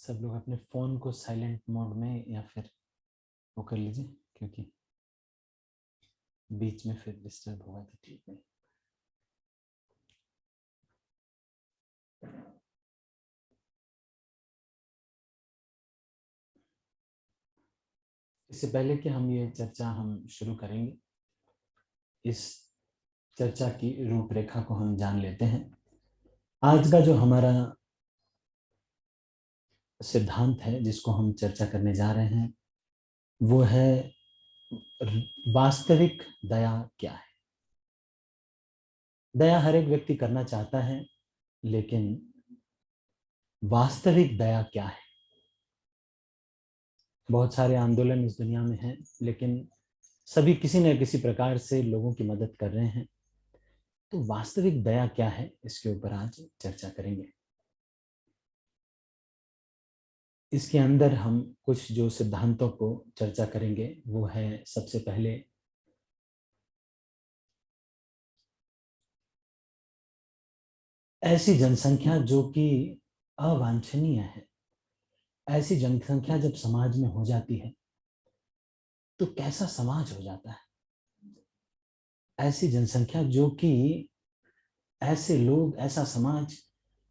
सब लोग अपने फ़ोन को साइलेंट मोड में या फिर वो कर लीजिए, क्योंकि बीच में फिर डिस्टर्ब होगा तो ठीक नहीं। इससे पहले कि हम ये चर्चा हम शुरू करेंगे, इस चर्चा की रूपरेखा को हम जान लेते हैं। आज का जो हमारा सिद्धांत है जिसको हम चर्चा करने जा रहे हैं वो है वास्तविक दया क्या है। दया हर एक व्यक्ति करना चाहता है, लेकिन वास्तविक दया क्या है। बहुत सारे आंदोलन इस दुनिया में हैं, लेकिन सभी किसी न किसी प्रकार से लोगों की मदद कर रहे हैं। तो वास्तविक दया क्या है, इसके ऊपर आज चर्चा करेंगे। इसके अंदर हम कुछ जो सिद्धांतों को चर्चा करेंगे वो है, सबसे पहले ऐसी जनसंख्या जो कि अवांछनीय है। ऐसी जनसंख्या जब समाज में हो जाती है तो कैसा समाज हो जाता है। ऐसी जनसंख्या जो कि ऐसे लोग, ऐसा समाज,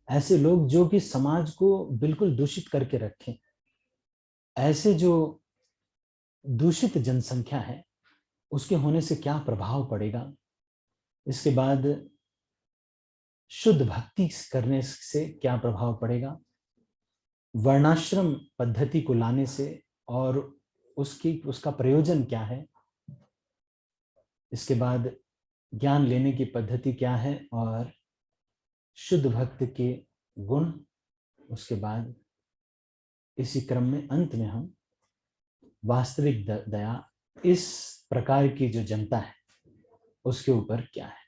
ऐसे लोग जो कि समाज को बिल्कुल दूषित करके रखें। ऐसे जो दूषित जनसंख्या है उसके होने से क्या प्रभाव पड़ेगा। इसके बाद शुद्ध भक्ति करने से क्या प्रभाव पड़ेगा। वर्णाश्रम पद्धति को लाने से और उसका प्रयोजन क्या है। इसके बाद ज्ञान लेने की पद्धति क्या है और शुद्ध भक्त के गुण। उसके बाद इसी क्रम में अंत में हम वास्तविक दया, इस प्रकार की जो जनता है उसके ऊपर क्या है।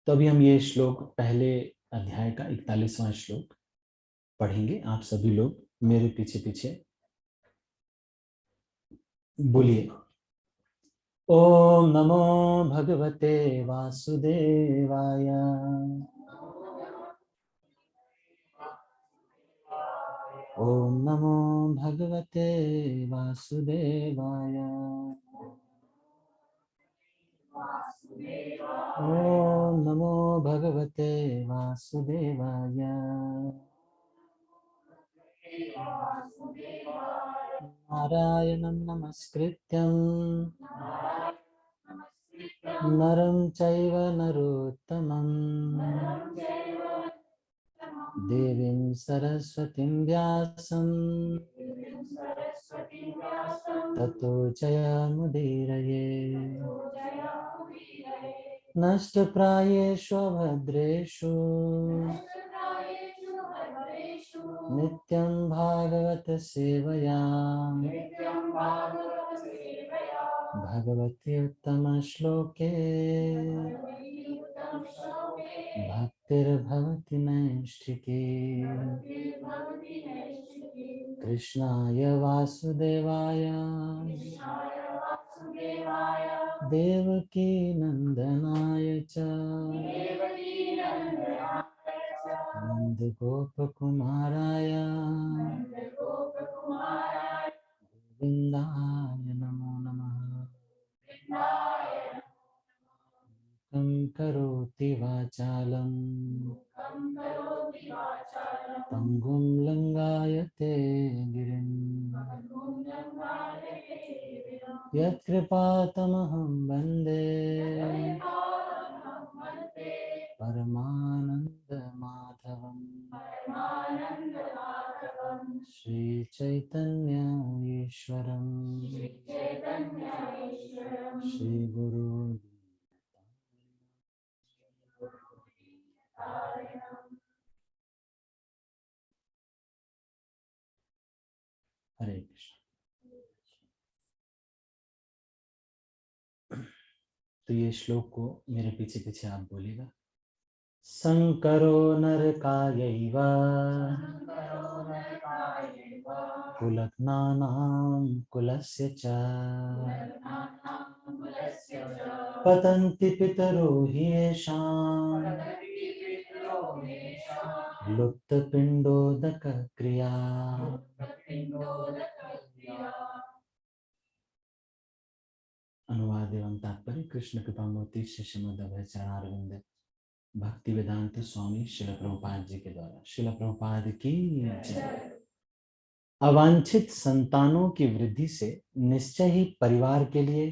तो अभी हम ये श्लोक, पहले अध्याय का 41वां श्लोक पढ़ेंगे। आप सभी लोग मेरे पीछे पीछे बोलिए। ओम नमो भगवते वासुदेवाय। ओम नमो भगवते वासुदेवाय। ओम नमो भगवते वासुदेवाय। नारायणं नमस्कृत्यं नरं चैव नरोत्तमं देवीं सरस्वतीं व्यासं ततो जयमुदीरये। नष्टप्रायेषु भद्रेषु नित्यं भागवत सेवया भगवती उत्तम श्लोके भक्तिर्भवति नैष्ठिकी। कृष्णाय वासुदेवाय देवकी नंदनाय च नंदगोपकुमाराय गोविन्दाय नमो नमः। कं करोति वाचालं पंगुं लंगायते गिरिं यत्कृपातमहं वन्दे परमानन्दमाधवम्। श्रीचैतन्य ईश्वरं श्रीगुरु। हरे कृष्ण। तो ये श्लोक को मेरे पीछे पीछे आप बोलिएगा। संकरो नरकायैव कुलघ्नानां कुलस्य च पतन्ति पितरो ह्येषां लुप्तपिण्डोदक क्रिया। अनुवाद एवं तात्पर्य कृष्ण कृपा मूर्ति शिष्यमद अभय चरणारविंद भक्ति वेदांत स्वामी शिल प्रभुपाद जी के द्वारा। शिल प्रभुपाद की जय। अवांछित संतानों की वृद्धि से निश्चय ही परिवार के लिए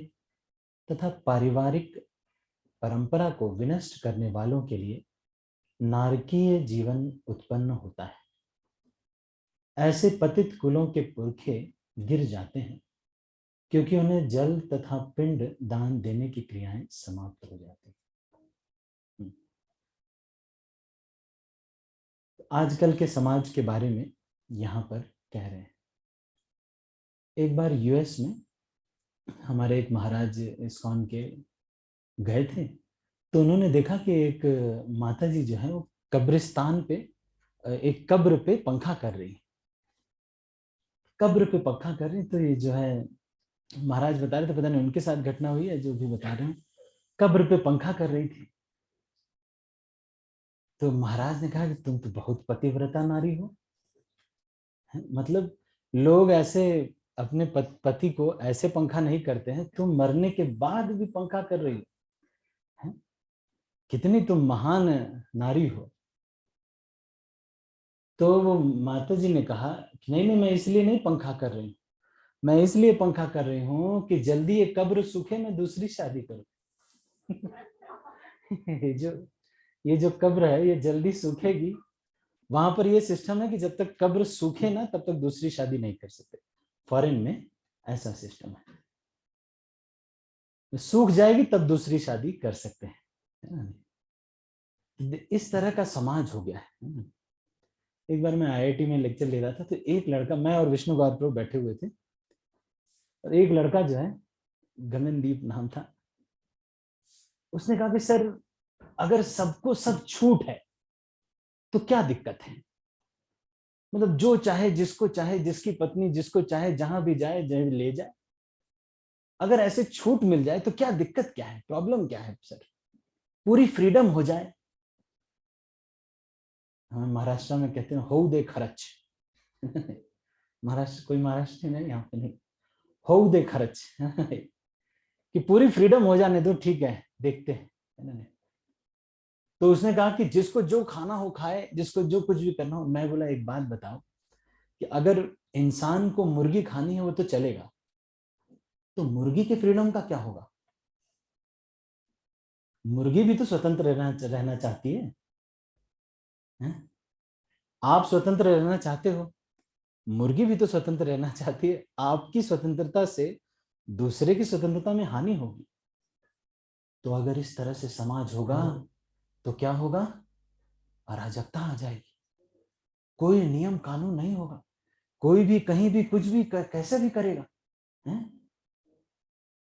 तथा पारिवारिक परंपरा को विनष्ट करने वालों के लिए नारकीय जीवन उत्पन्न होता है। ऐसे पतित कुलों के पुरखे गिर जाते हैं क्योंकि उन्हें जल तथा पिंड दान देने की क्रियाएं समाप्त हो जाती हैं। आजकल के समाज के बारे में यहाँ पर कह रहे हैं। एक बार यूएस में हमारे एक महाराज इस्कॉन के गए थे, तो उन्होंने देखा कि एक माता जी जो है वो कब्रिस्तान पे एक कब्र पे पंखा कर रही, कब्र पे पंखा कर रही। तो ये जो है महाराज बता रहे थे, पता नहीं उनके साथ घटना हुई है जो भी बता रहे हैं, कब्र पे पंखा कर रही थी। तो महाराज ने कहा कि तुम तो बहुत पतिव्रता नारी हो। मतलब लोग ऐसे अपने पति को ऐसे पंखा नहीं करते हैं, तुम मरने के बाद भी पंखा कर रही हो, कितनी तुम महान नारी हो। तो वो माता जी ने कहा कि नहीं नहीं, मैं इसलिए नहीं पंखा कर रही हूँ, मैं इसलिए पंखा कर रही हूँ कि जल्दी ये कब्र सूखे, मैं दूसरी शादी करूँ। ये जो कब्र है ये जल्दी सूखेगी। वहां पर ये सिस्टम है कि जब तक कब्र सूखे ना तब तक दूसरी शादी नहीं कर सकते। फॉरेन में ऐसा सिस्टम है, सूख जाएगी तब दूसरी शादी कर सकते हैं। इस तरह का समाज हो गया है। एक बार मैं आईआईटी में लेक्चर ले रहा था, तो एक लड़का, मैं और विष्णु गौर प्रभु बैठे हुए थे, और एक लड़का जो है, गगनदीप नाम था, उसने कहा कि सर अगर सबको सब छूट है तो क्या दिक्कत है, मतलब जो चाहे जिसको चाहे, जिसकी पत्नी जिसको चाहे जहां भी जाए जहां ले जाए, अगर ऐसे छूट मिल जाए तो क्या दिक्कत, क्या है, प्रॉब्लम क्या है सर, पूरी फ्रीडम हो जाए। हम महाराष्ट्र में कहते हैं हो दे खर्च। महाराष्ट्र, कोई महाराष्ट्र नहीं यहाँ पे, नहीं, हो दे खर्च। कि पूरी फ्रीडम हो जाने दो, ठीक है देखते हैं, है ना। तो उसने कहा कि जिसको जो खाना हो खाए, जिसको जो कुछ भी करना हो। मैं बोला एक बात बताओ कि अगर इंसान को मुर्गी खानी है वो तो चलेगा, तो मुर्गी के फ्रीडम का क्या होगा? मुर्गी भी तो स्वतंत्र रहना चाहती है? आप स्वतंत्र रहना चाहते हो, मुर्गी भी तो स्वतंत्र रहना चाहती है। आपकी स्वतंत्रता से दूसरे की स्वतंत्रता में हानि होगी। तो अगर इस तरह से समाज होगा तो क्या होगा? अराजकता आ जाएगी, कोई नियम कानून नहीं होगा, कोई भी कहीं भी कुछ भी कैसे भी करेगा, है?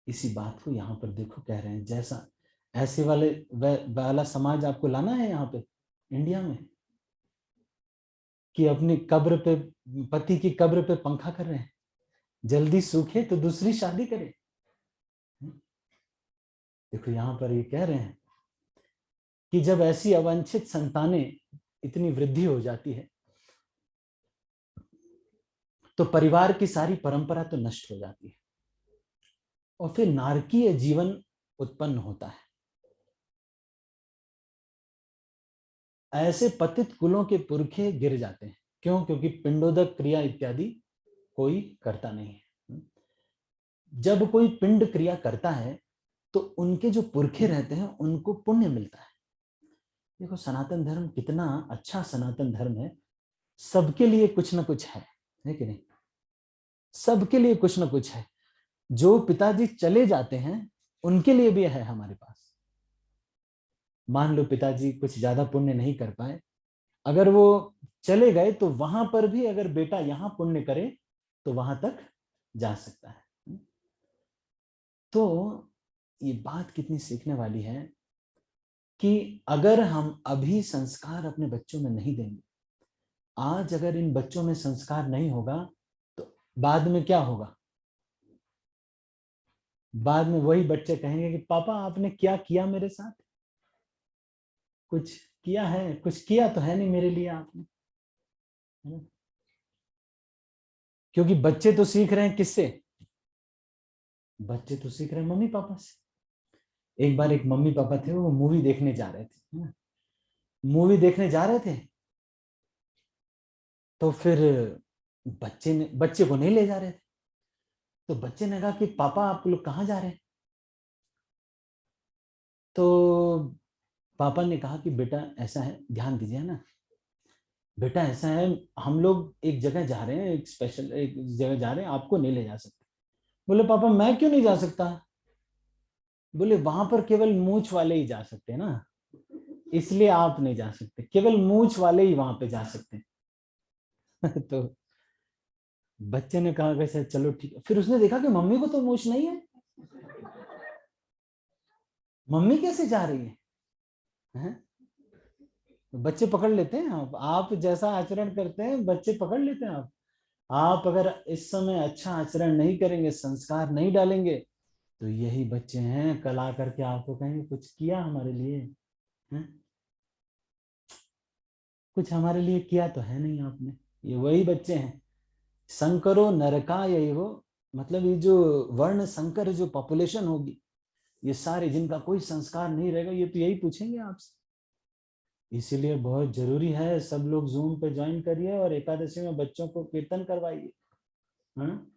इसी बात को यहाँ पर देखो कह रहे हैं, जैसा ऐसे वाला समाज आपको लाना है यहाँ पे इंडिया में, कि अपनी कब्र पे, पति की कब्र पे पंखा कर रहे हैं, जल्दी सूखे तो दूसरी शादी करे। देखो यहाँ पर ये कह रहे हैं कि जब ऐसी अवांछित संतानें इतनी वृद्धि हो जाती है तो परिवार की सारी परंपरा तो नष्ट हो जाती है और फिर नारकीय जीवन उत्पन्न होता है। ऐसे पतित कुलों के पुरखे गिर जाते हैं। क्यों? क्योंकि पिंडोदक क्रिया इत्यादि कोई करता नहीं है। जब कोई पिंड क्रिया करता है तो उनके जो पुरखे रहते हैं उनको पुण्य मिलता है। देखो सनातन धर्म कितना अच्छा सनातन धर्म है, सबके लिए कुछ ना कुछ है कि नहीं? सबके लिए कुछ ना कुछ है। जो पिताजी चले जाते हैं उनके लिए भी है हमारे पास। मान लो पिताजी कुछ ज्यादा पुण्य नहीं कर पाए, अगर वो चले गए तो वहां पर भी अगर बेटा यहां पुण्य करे तो वहां तक जा सकता है। तो ये बात कितनी सीखने वाली है कि अगर हम अभी संस्कार अपने बच्चों में नहीं देंगे, आज अगर इन बच्चों में संस्कार नहीं होगा तो बाद में क्या होगा? बाद में वही बच्चे कहेंगे कि पापा आपने क्या किया मेरे साथ, कुछ किया है, कुछ किया तो है नहीं मेरे लिए आपने, है ना? क्योंकि बच्चे तो सीख रहे हैं किससे, बच्चे तो सीख रहे हैं मम्मी पापा से। एक बार एक मम्मी पापा थे, वो मूवी देखने जा रहे थे, है ना? मूवी देखने जा रहे थे, तो फिर बच्चे को नहीं ले जा रहे थे, तो बच्चे ने कहा कि पापा आप लोग कहाँ जा रहे हैं? तो पापा ने कहा कि बेटा ऐसा है, ध्यान दीजिए ना, बेटा ऐसा है, हम लोग एक जगह जा रहे हैं, एक स्पेशल एक जगह जा रहे हैं, आपको नहीं ले जा सकते। बोले पापा मैं क्यों नहीं जा सकता? बोले वहां पर केवल मूंछ वाले ही जा सकते हैं ना, इसलिए आप नहीं जा सकते, केवल मूंछ वाले ही वहां पे जा सकते हैं। तो बच्चे ने कहा वैसे चलो ठीक है। फिर उसने देखा कि मम्मी को तो मूंछ नहीं है, मम्मी कैसे जा रही है? बच्चे पकड़ लेते हैं, आप जैसा आचरण करते हैं बच्चे पकड़ लेते हैं। आप अगर इस समय अच्छा आचरण नहीं करेंगे, संस्कार नहीं डालेंगे, तो यही बच्चे हैं कल आकर के आपको कहेंगे कुछ किया हमारे लिए, है? कुछ हमारे लिए किया तो है नहीं आपने। ये वही बच्चे हैं, संकरो नरका यही हो, मतलब ये जो वर्ण संकर जो पॉपुलेशन होगी, ये सारे जिनका कोई संस्कार नहीं रहेगा, ये तो यही पूछेंगे आपसे। इसीलिए बहुत जरूरी है सब लोग जूम पे ज्वाइन करिए और एकादशी में बच्चों को कीर्तन करवाइए। हाँ,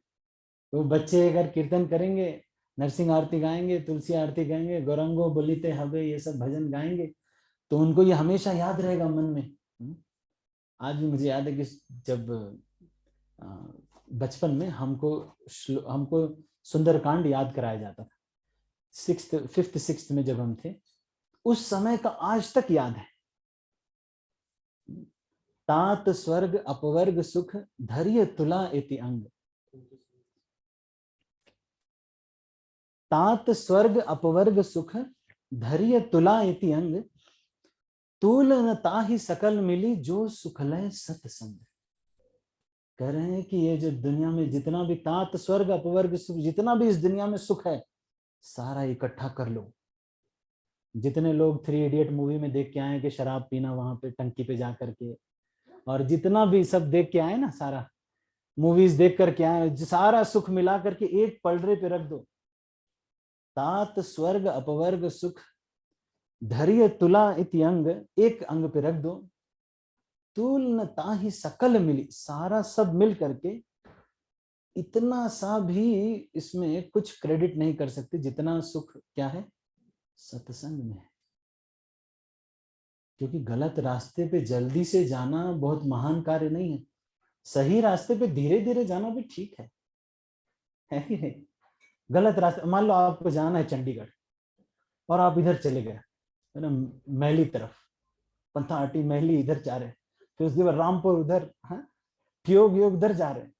तो बच्चे अगर कीर्तन करेंगे, नरसिंह आरती गाएंगे, तुलसी आरती गाएंगे, गौरंगो बोलिते हवे, ये सब भजन गाएंगे, तो उनको ये हमेशा याद रहेगा मन में। आज भी मुझे याद है कि जब बचपन में हमको सुंदरकांड याद कराया जाता था, 5th 6th में जब हम थे, उस समय का आज तक याद है। तात स्वर्ग अपवर्ग सुख धैर्य तुला इति अंग, तात स्वर्ग अपवर्ग सुख धैर्य तुला इति अंग, तूल न ताहि सकल मिली जो सुखलय सत्संग। कह रहे हैं कि ये जो दुनिया में जितना भी तात स्वर्ग अपवर्ग सुख, जितना भी इस दुनिया में सुख है, सारा इकट्ठा कर लो। जितने लोग 3 इडियट मूवी में देख के आए कि शराब पीना वहां पे टंकी पे जा करके, और जितना भी सब देख के आए ना, सारा मूवीज देख करके आए, सारा सुख मिला करके एक पलड़े पे रख दो। तात स्वर्ग अपवर्ग सुख धैर्य तुला इति अंग, एक अंग पे रख दो। तुल न ताहि सकल मिली, सारा सब मिल करके इतना सा भी इसमें कुछ क्रेडिट नहीं कर सकते जितना सुख क्या है, सत्संग में है। क्योंकि गलत रास्ते पे जल्दी से जाना बहुत महान कार्य नहीं है, सही रास्ते पे धीरे धीरे जाना भी ठीक है कि नहीं? गलत रास्ते, मान लो आपको जाना है चंडीगढ़ और आप इधर चले गए, है ना, महली तरफ, पंथाटी महली इधर जा रहे हैं, फिर उसके बाद रामपुर उधर, ठियोग योग उधर जा रहे हैं,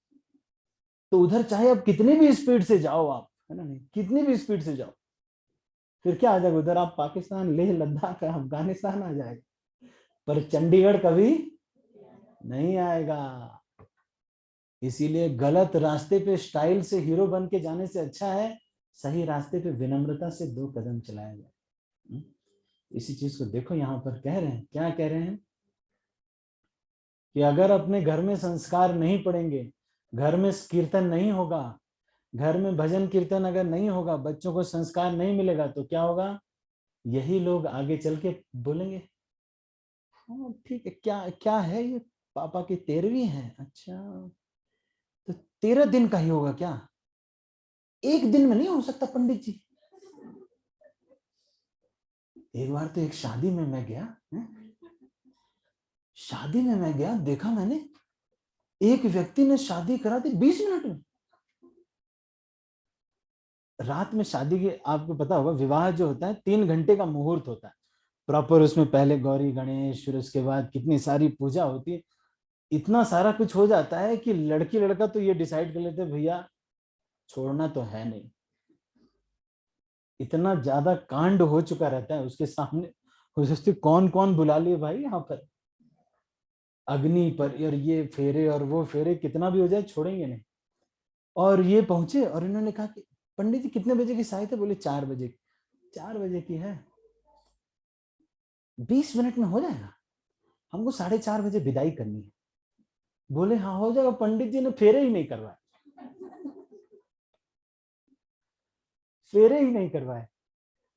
तो उधर चाहे आप कितनी भी स्पीड से जाओ, आप, है ना, नहीं कितनी भी स्पीड से जाओ, फिर क्या आ जाएगा, उधर आप पाकिस्तान, लेह लद्दाख, अफगानिस्तान आ जाएगा, पर चंडीगढ़ कभी नहीं आएगा। इसीलिए गलत रास्ते पे स्टाइल से हीरो बन के जाने से अच्छा है सही रास्ते पे विनम्रता से 2 कदम चलाया जाए। इसी चीज को देखो, यहाँ पर कह रहे हैं, क्या कह रहे हैं कि अगर अपने घर में संस्कार नहीं पड़ेंगे, घर में कीर्तन नहीं होगा, घर में भजन कीर्तन अगर नहीं होगा, बच्चों को संस्कार नहीं मिलेगा, तो क्या होगा, यही लोग आगे चल के बोलेंगे हाँ ठीक है, क्या क्या है ये, पापा की 13वीं है, अच्छा तो 13 दिन का ही होगा क्या, एक दिन में नहीं हो सकता पंडित जी। एक बार तो एक शादी में मैं गया, शादी में मैं गया, देखा मैंने एक व्यक्ति ने शादी करा दी 20 मिनट में। रात में शादी के, आपको पता होगा विवाह जो होता है 3 घंटे का मुहूर्त होता है प्रॉपर, उसमें पहले गौरी गणेश, फिर उसके बाद कितनी सारी पूजा होती है, इतना सारा कुछ हो जाता है कि लड़की लड़का तो ये डिसाइड कर लेते भैया छोड़ना तो है नहीं, इतना ज्यादा कांड हो चुका रहता है उसके सामने, हो सोचती कौन कौन बुला लिए भाई यहाँ पर, अग्नि पर, और ये फेरे और वो फेरे, कितना भी हो जाए छोड़ेंगे नहीं। और ये पहुंचे और इन्होंने कहा कि पंडित जी कितने बजे की साई थे? बोले 4 बजे। 4 बजे की है, 20 मिनट में हो जाएगा, हमको 4:30 बजे विदाई करनी है। बोले हाँ हो जाएगा। पंडित जी ने फेरे ही नहीं करवाए, फेरे ही नहीं करवाए।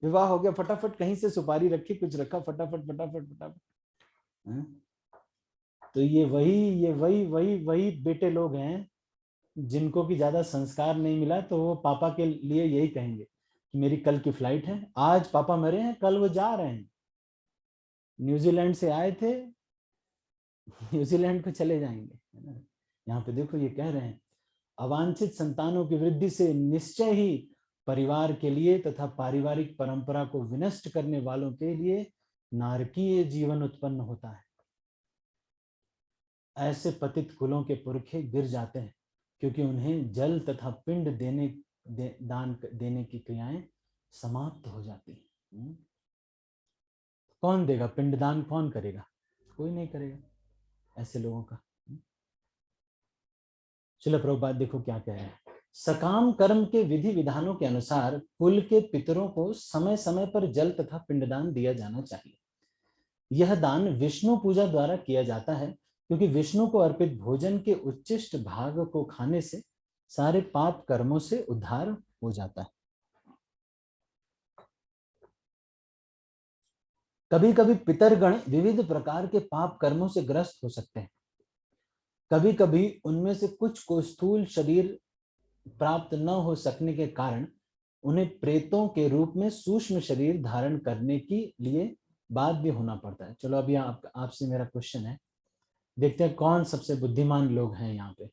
विवाह हो गया, फटाफट कहीं से सुपारी रखी, कुछ रखा, फटाफट फटाफट फटाफट। तो ये वही बेटे लोग हैं जिनको की ज्यादा संस्कार नहीं मिला, तो वो पापा के लिए यही कहेंगे कि मेरी कल की फ्लाइट है, आज पापा मरे हैं, कल वो जा रहे हैं, न्यूजीलैंड से आए थे, न्यूजीलैंड को चले जाएंगे, है ना। यहाँ पे देखो ये कह रहे हैं, अवांछित संतानों की वृद्धि से निश्चय ही परिवार के लिए तथा पारिवारिक परंपरा को विनष्ट करने वालों के लिए नारकीय जीवन उत्पन्न होता है। ऐसे पतित कुलों के पुरखे गिर जाते हैं क्योंकि उन्हें जल तथा पिंड दान देने की क्रियाएं समाप्त हो जाती हैं। कौन देगा पिंडदान? कौन करेगा? कोई नहीं करेगा ऐसे लोगों का। चलो प्रभुपाद देखो क्या कह रहे हैं। सकाम कर्म के विधि विधानों के अनुसार कुल के पितरों को समय समय पर जल तथा पिंडदान दिया जाना चाहिए। यह दान विष्णु पूजा द्वारा किया जाता है क्योंकि विष्णु को अर्पित भोजन के उच्चिष्ट भाग को खाने से सारे पाप कर्मों से उद्धार हो जाता है। कभी कभी पितरगण विविध प्रकार के पाप कर्मों से ग्रस्त हो सकते हैं। कभी कभी उनमें से कुछ को स्थूल शरीर प्राप्त न हो सकने के कारण उन्हें प्रेतों के रूप में सूक्ष्म शरीर धारण करने के लिए बाध्य होना पड़ता है। चलो अभी आपसे मेरा क्वेश्चन है, देखते हैं कौन सबसे बुद्धिमान लोग हैं यहाँ पे,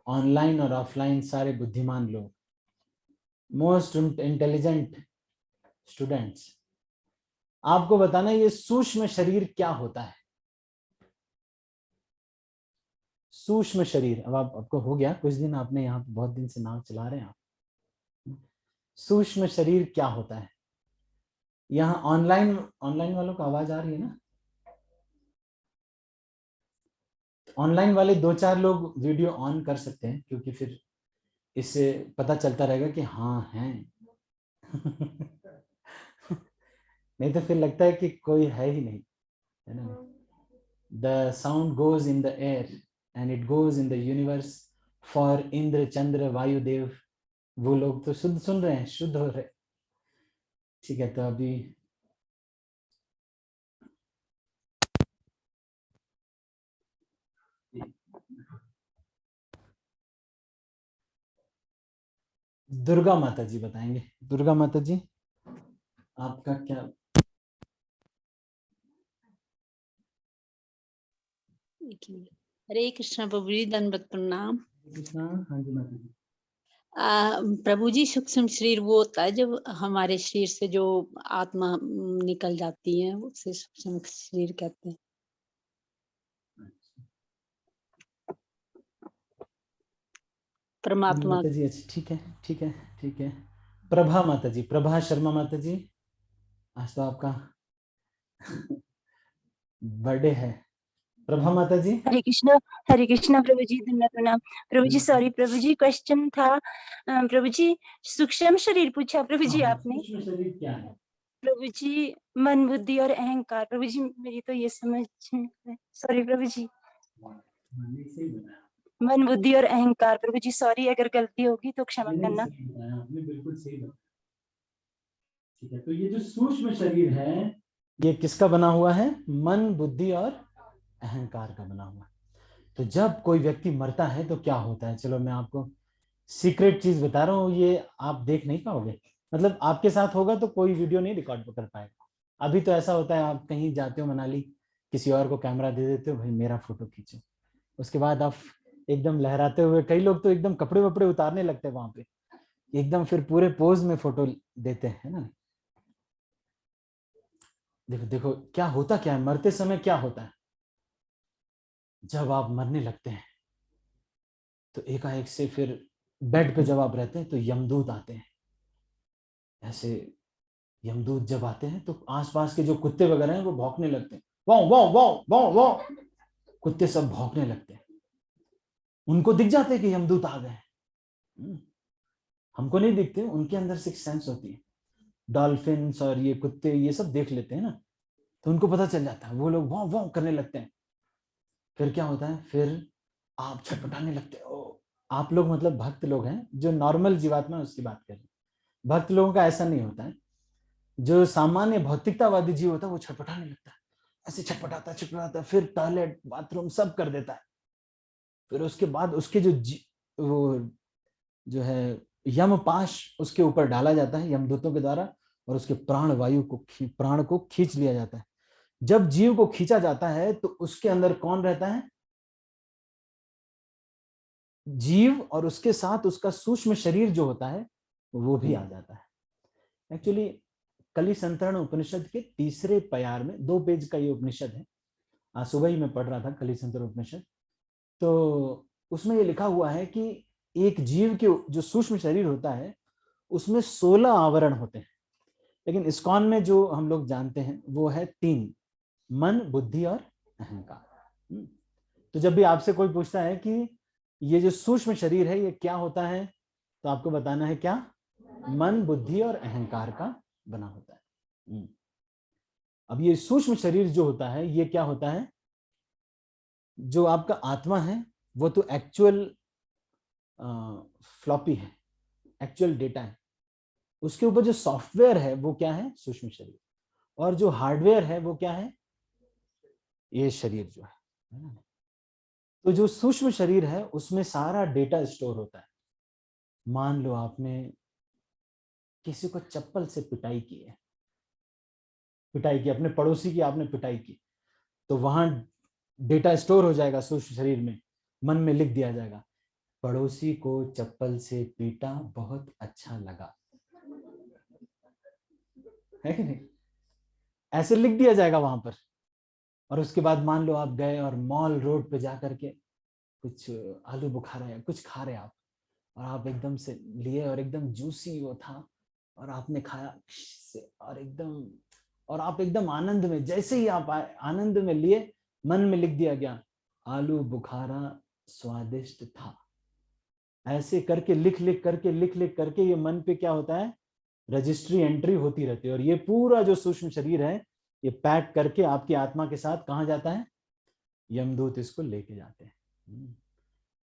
ऑनलाइन और ऑफलाइन सारे बुद्धिमान लोग, मोस्ट इंटेलिजेंट स्टूडेंट्स। आपको बताना ये सूक्ष्म शरीर क्या होता है। सूक्ष्म शरीर, अब आपको हो गया कुछ दिन, आपने यहाँ पे बहुत दिन से नाम चला रहे हैं आप। सूक्ष्म शरीर क्या होता है? यहाँ ऑनलाइन वालों को आवाज आ रही है ना? ऑनलाइन वाले 2-4 लोग वीडियो ऑन कर सकते हैं क्योंकि फिर इससे पता चलता रहेगा कि हाँ हैं। नहीं तो फिर लगता है कि कोई है ही नहीं, है ना। The sound goes in the air and it goes in the universe for Indra Chandra Vayudev. वो लोग तो शुद्ध सुन रहे हैं, शुद्ध हो रहे। ठीक है, तो अभी दुर्गा माता जी बताएंगे। दुर्गा माता जी आपका क्या? हरे कृष्ण प्रभु जी, दंडवत प्रणाम। हाँ जी माता जी। प्रभु जी सूक्ष्म शरीर वो होता है जब हमारे शरीर से जो आत्मा निकल जाती है, उसे सूक्ष्म शरीर कहते हैं। परमात्मा। माता जी अच्छा, ठीक है ठीक है ठीक है। प्रभा माता जी, प्रभा शर्मा माता जी, आज तो आपका बर्थडे है। प्रभा माता जी। हरे कृष्णा प्रभु जी, धन्यवाद प्रणाम। प्रभु जी सॉरी प्रभु जी, क्वेश्चन था प्रभु जी, सूक्ष्म शरीर पूछा प्रभु जी आपने। सूक्ष्म शरीर क्या है? प्रभु जी मन बुद्धि और अहंकार। प्रभु जी मेरी तो ये समझ, सॉरी प्रभु जी, मन बुद्धि और अहंकार। प्रभु जी सॉरी अगर गलती होगी तो क्षमा करना। आपने बिल्कुल सही बताया। ठीक है, तो ये जो सूक्ष्म शरीर है ये किसका बना हुआ है? मन बुद्धि और अहंकार का बना हुआ है। तो जब कोई व्यक्ति मरता है तो क्या होता है, चलो मैं आपको सीक्रेट चीज बता रहा हूँ, ये आप देख नहीं पाओगे, मतलब आपके साथ होगा तो कोई वीडियो नहीं रिकॉर्ड कर पाएगा। अभी तो ऐसा होता है, आप कहीं जाते हो मनाली, किसी और को कैमरा दे देते हो, भाई मेरा फोटो खींचो, उसके बाद आप एकदम लहराते हुए, कई लोग तो एकदम कपड़े वपड़े उतारने लगते हैं वहां पे, एकदम फिर पूरे पोज में फोटो देते हैं ना। देखो देखो क्या होता, क्या है मरते समय, क्या होता है जब आप मरने लगते हैं तो एकाएक से फिर बेड पे जब आप रहते हैं तो यमदूत आते हैं। ऐसे यमदूत जब आते हैं तो आसपास के जो कुत्ते वगैरह हैं वो भौंकने लगते हैं, wow wow wow wow wow, कुत्ते सब भौंकने लगते हैं। उनको दिख जाते हैं कि यमदूत आ गए। हमको नहीं दिखते, उनके अंदर सिक्स सेंस होती है। डॉल्फिन्स और ये कुत्ते ये सब देख लेते हैं ना, तो उनको पता चल जाता है, वो लोग वाँ वाँ करने लगते हैं। फिर क्या होता है, फिर आप छटपटाने लगते हो। आप लोग मतलब भक्त लोग हैं, जो नॉर्मल जीवात्मा है उसकी बात कर रहे हैं। भक्त लोगों का ऐसा नहीं होता है। जो सामान्य भौतिकतावादी जीव होता है वो छटपटाने लगता है, ऐसे छटपटाता, फिर टॉयलेट बाथरूम सब कर देता है। फिर उसके बाद उसके वो जो है यमपाश उसके ऊपर डाला जाता है यमदूतों के द्वारा, और उसके प्राण को खींच लिया जाता है। जब जीव को खींचा जाता है तो उसके अंदर कौन रहता है, जीव, और उसके साथ उसका सूक्ष्म शरीर जो होता है वो भी आ जाता है। एक्चुअली कलि संतरण उपनिषद के तीसरे प्यार में 2 पेज का ये उपनिषद है। आज सुबह ही मैं पढ़ रहा था कलि संतरण उपनिषद, तो उसमें ये लिखा हुआ है कि एक जीव के जो सूक्ष्म शरीर होता है उसमें 16 आवरण होते हैं, लेकिन इस्कॉन में जो हम लोग जानते हैं वो है 3, मन, बुद्धि और अहंकार। तो जब भी आपसे कोई पूछता है कि ये जो सूक्ष्म शरीर है ये क्या होता है, तो आपको बताना है क्या, मन, बुद्धि और अहंकार का बना होता है। अब ये सूक्ष्म शरीर जो होता है ये क्या होता है, जो आपका आत्मा है वो तो एक्चुअल फ्लॉपी है, एक्चुअल डेटा है। उसके ऊपर जो सॉफ्टवेयर है वो क्या है, सूक्ष्म शरीर, और जो हार्डवेयर है वो क्या है, ये शरीर जो है। तो जो सूक्ष्म शरीर है उसमें सारा डेटा स्टोर होता है। मान लो आपने किसी को चप्पल से पिटाई की है, अपने पड़ोसी की आपने पिटाई की, तो वहां डेटा स्टोर हो जाएगा सूक्ष्म शरीर में, मन में लिख दिया जाएगा, पड़ोसी को चप्पल से पीटा, बहुत अच्छा लगा, है कि नहीं, ऐसे लिख दिया जाएगा वहां पर। और उसके बाद मान लो आप गए और मॉल रोड पे जा करके कुछ आलू बुखारा या कुछ खा रहे आप, और आप एकदम से लिए और एकदम जूसी वो था, और आपने खाया से, और आप एकदम आनंद में, जैसे ही आप आनंद में लिए, मन में लिख दिया गया, आलू बुखारा स्वादिष्ट था। ऐसे करके लिख लिख करके ये मन पे क्या होता है, रजिस्ट्री एंट्री होती रहती है। और ये पूरा जो सूक्ष्म शरीर है ये पैक करके आपकी आत्मा के साथ कहाँ जाता है, यमदूत इसको लेके जाते हैं।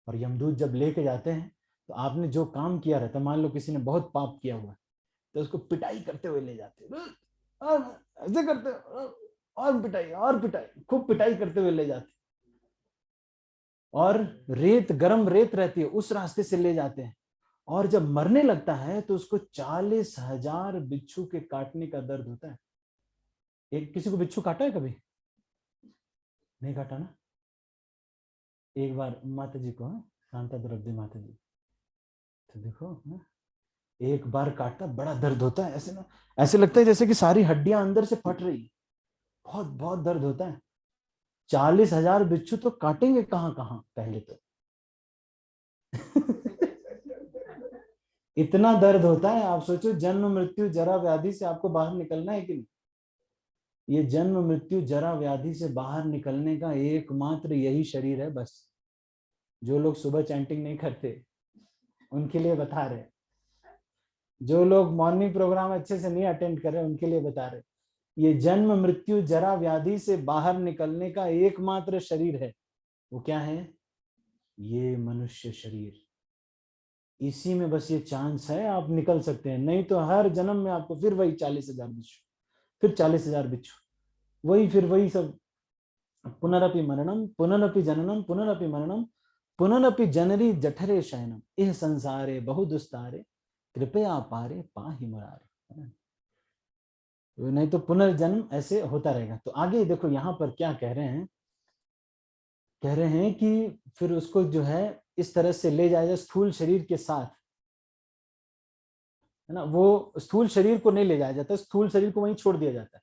और यमदूत जब लेके जाते हैं तो आपने जो काम किया रहता, मान लो किसी ने बहुत पाप किया हुआ तो उसको पिटाई करते हुए ले जाते हैं, और ऐसे करते, और पिटाई, खूब पिटाई करते हुए ले जाते, और गरम रेत रहती है उस रास्ते से ले जाते हैं। और जब मरने लगता है तो उसको 40,000 बिच्छू के काटने का दर्द होता है। एक किसी को बिच्छू काटा है कभी, नहीं काटा ना? एक बार माता जी को, शांता द्रव्य माता जी, तो देखो ना, एक बार काटता बड़ा दर्द होता है, ऐसे ना, ऐसे लगता है जैसे कि सारी हड्डियां अंदर से फट रही, बहुत बहुत दर्द होता है। 40,000 बिच्छू तो काटेंगे कहां कहां पहले तो इतना दर्द होता है। आप सोचो, जन्म मृत्यु जरा व्याधि से आपको बाहर निकलना है कि नहीं? ये जन्म मृत्यु जरा व्याधि से बाहर निकलने का एकमात्र यही शरीर है बस। जो लोग सुबह चैंटिंग नहीं करते उनके लिए बता रहे, जो लोग मॉर्निंग प्रोग्राम अच्छे से नहीं अटेंड कर रहे उनके लिए बता रहे, ये जन्म मृत्यु जरा व्याधि से बाहर निकलने का एकमात्र शरीर है। वो क्या है, ये मनुष्य शरीर। इसी में बस ये चांस है आप निकल सकते हैं, नहीं तो हर जन्म में आपको फिर वही 40,000 बिच्छू, फिर 40,000 बिच्छू, वही फिर वही सब। पुनरपि मरणम पुनरपि जननम पुनरपि मरणम पुनरपि जनरी जठरे शयनम इह संसारे बहुदुस्तारे कृपया पारे पाहि मुरारे। नहीं तो पुनर्जन्म ऐसे होता रहेगा। तो आगे देखो यहाँ पर क्या कह रहे हैं, कह रहे हैं कि फिर उसको जो है इस तरह से ले जाया जाए स्थूल शरीर के साथ, है ना। वो स्थूल शरीर को नहीं ले जाया जाता, स्थूल शरीर को वहीं छोड़ दिया जाता है।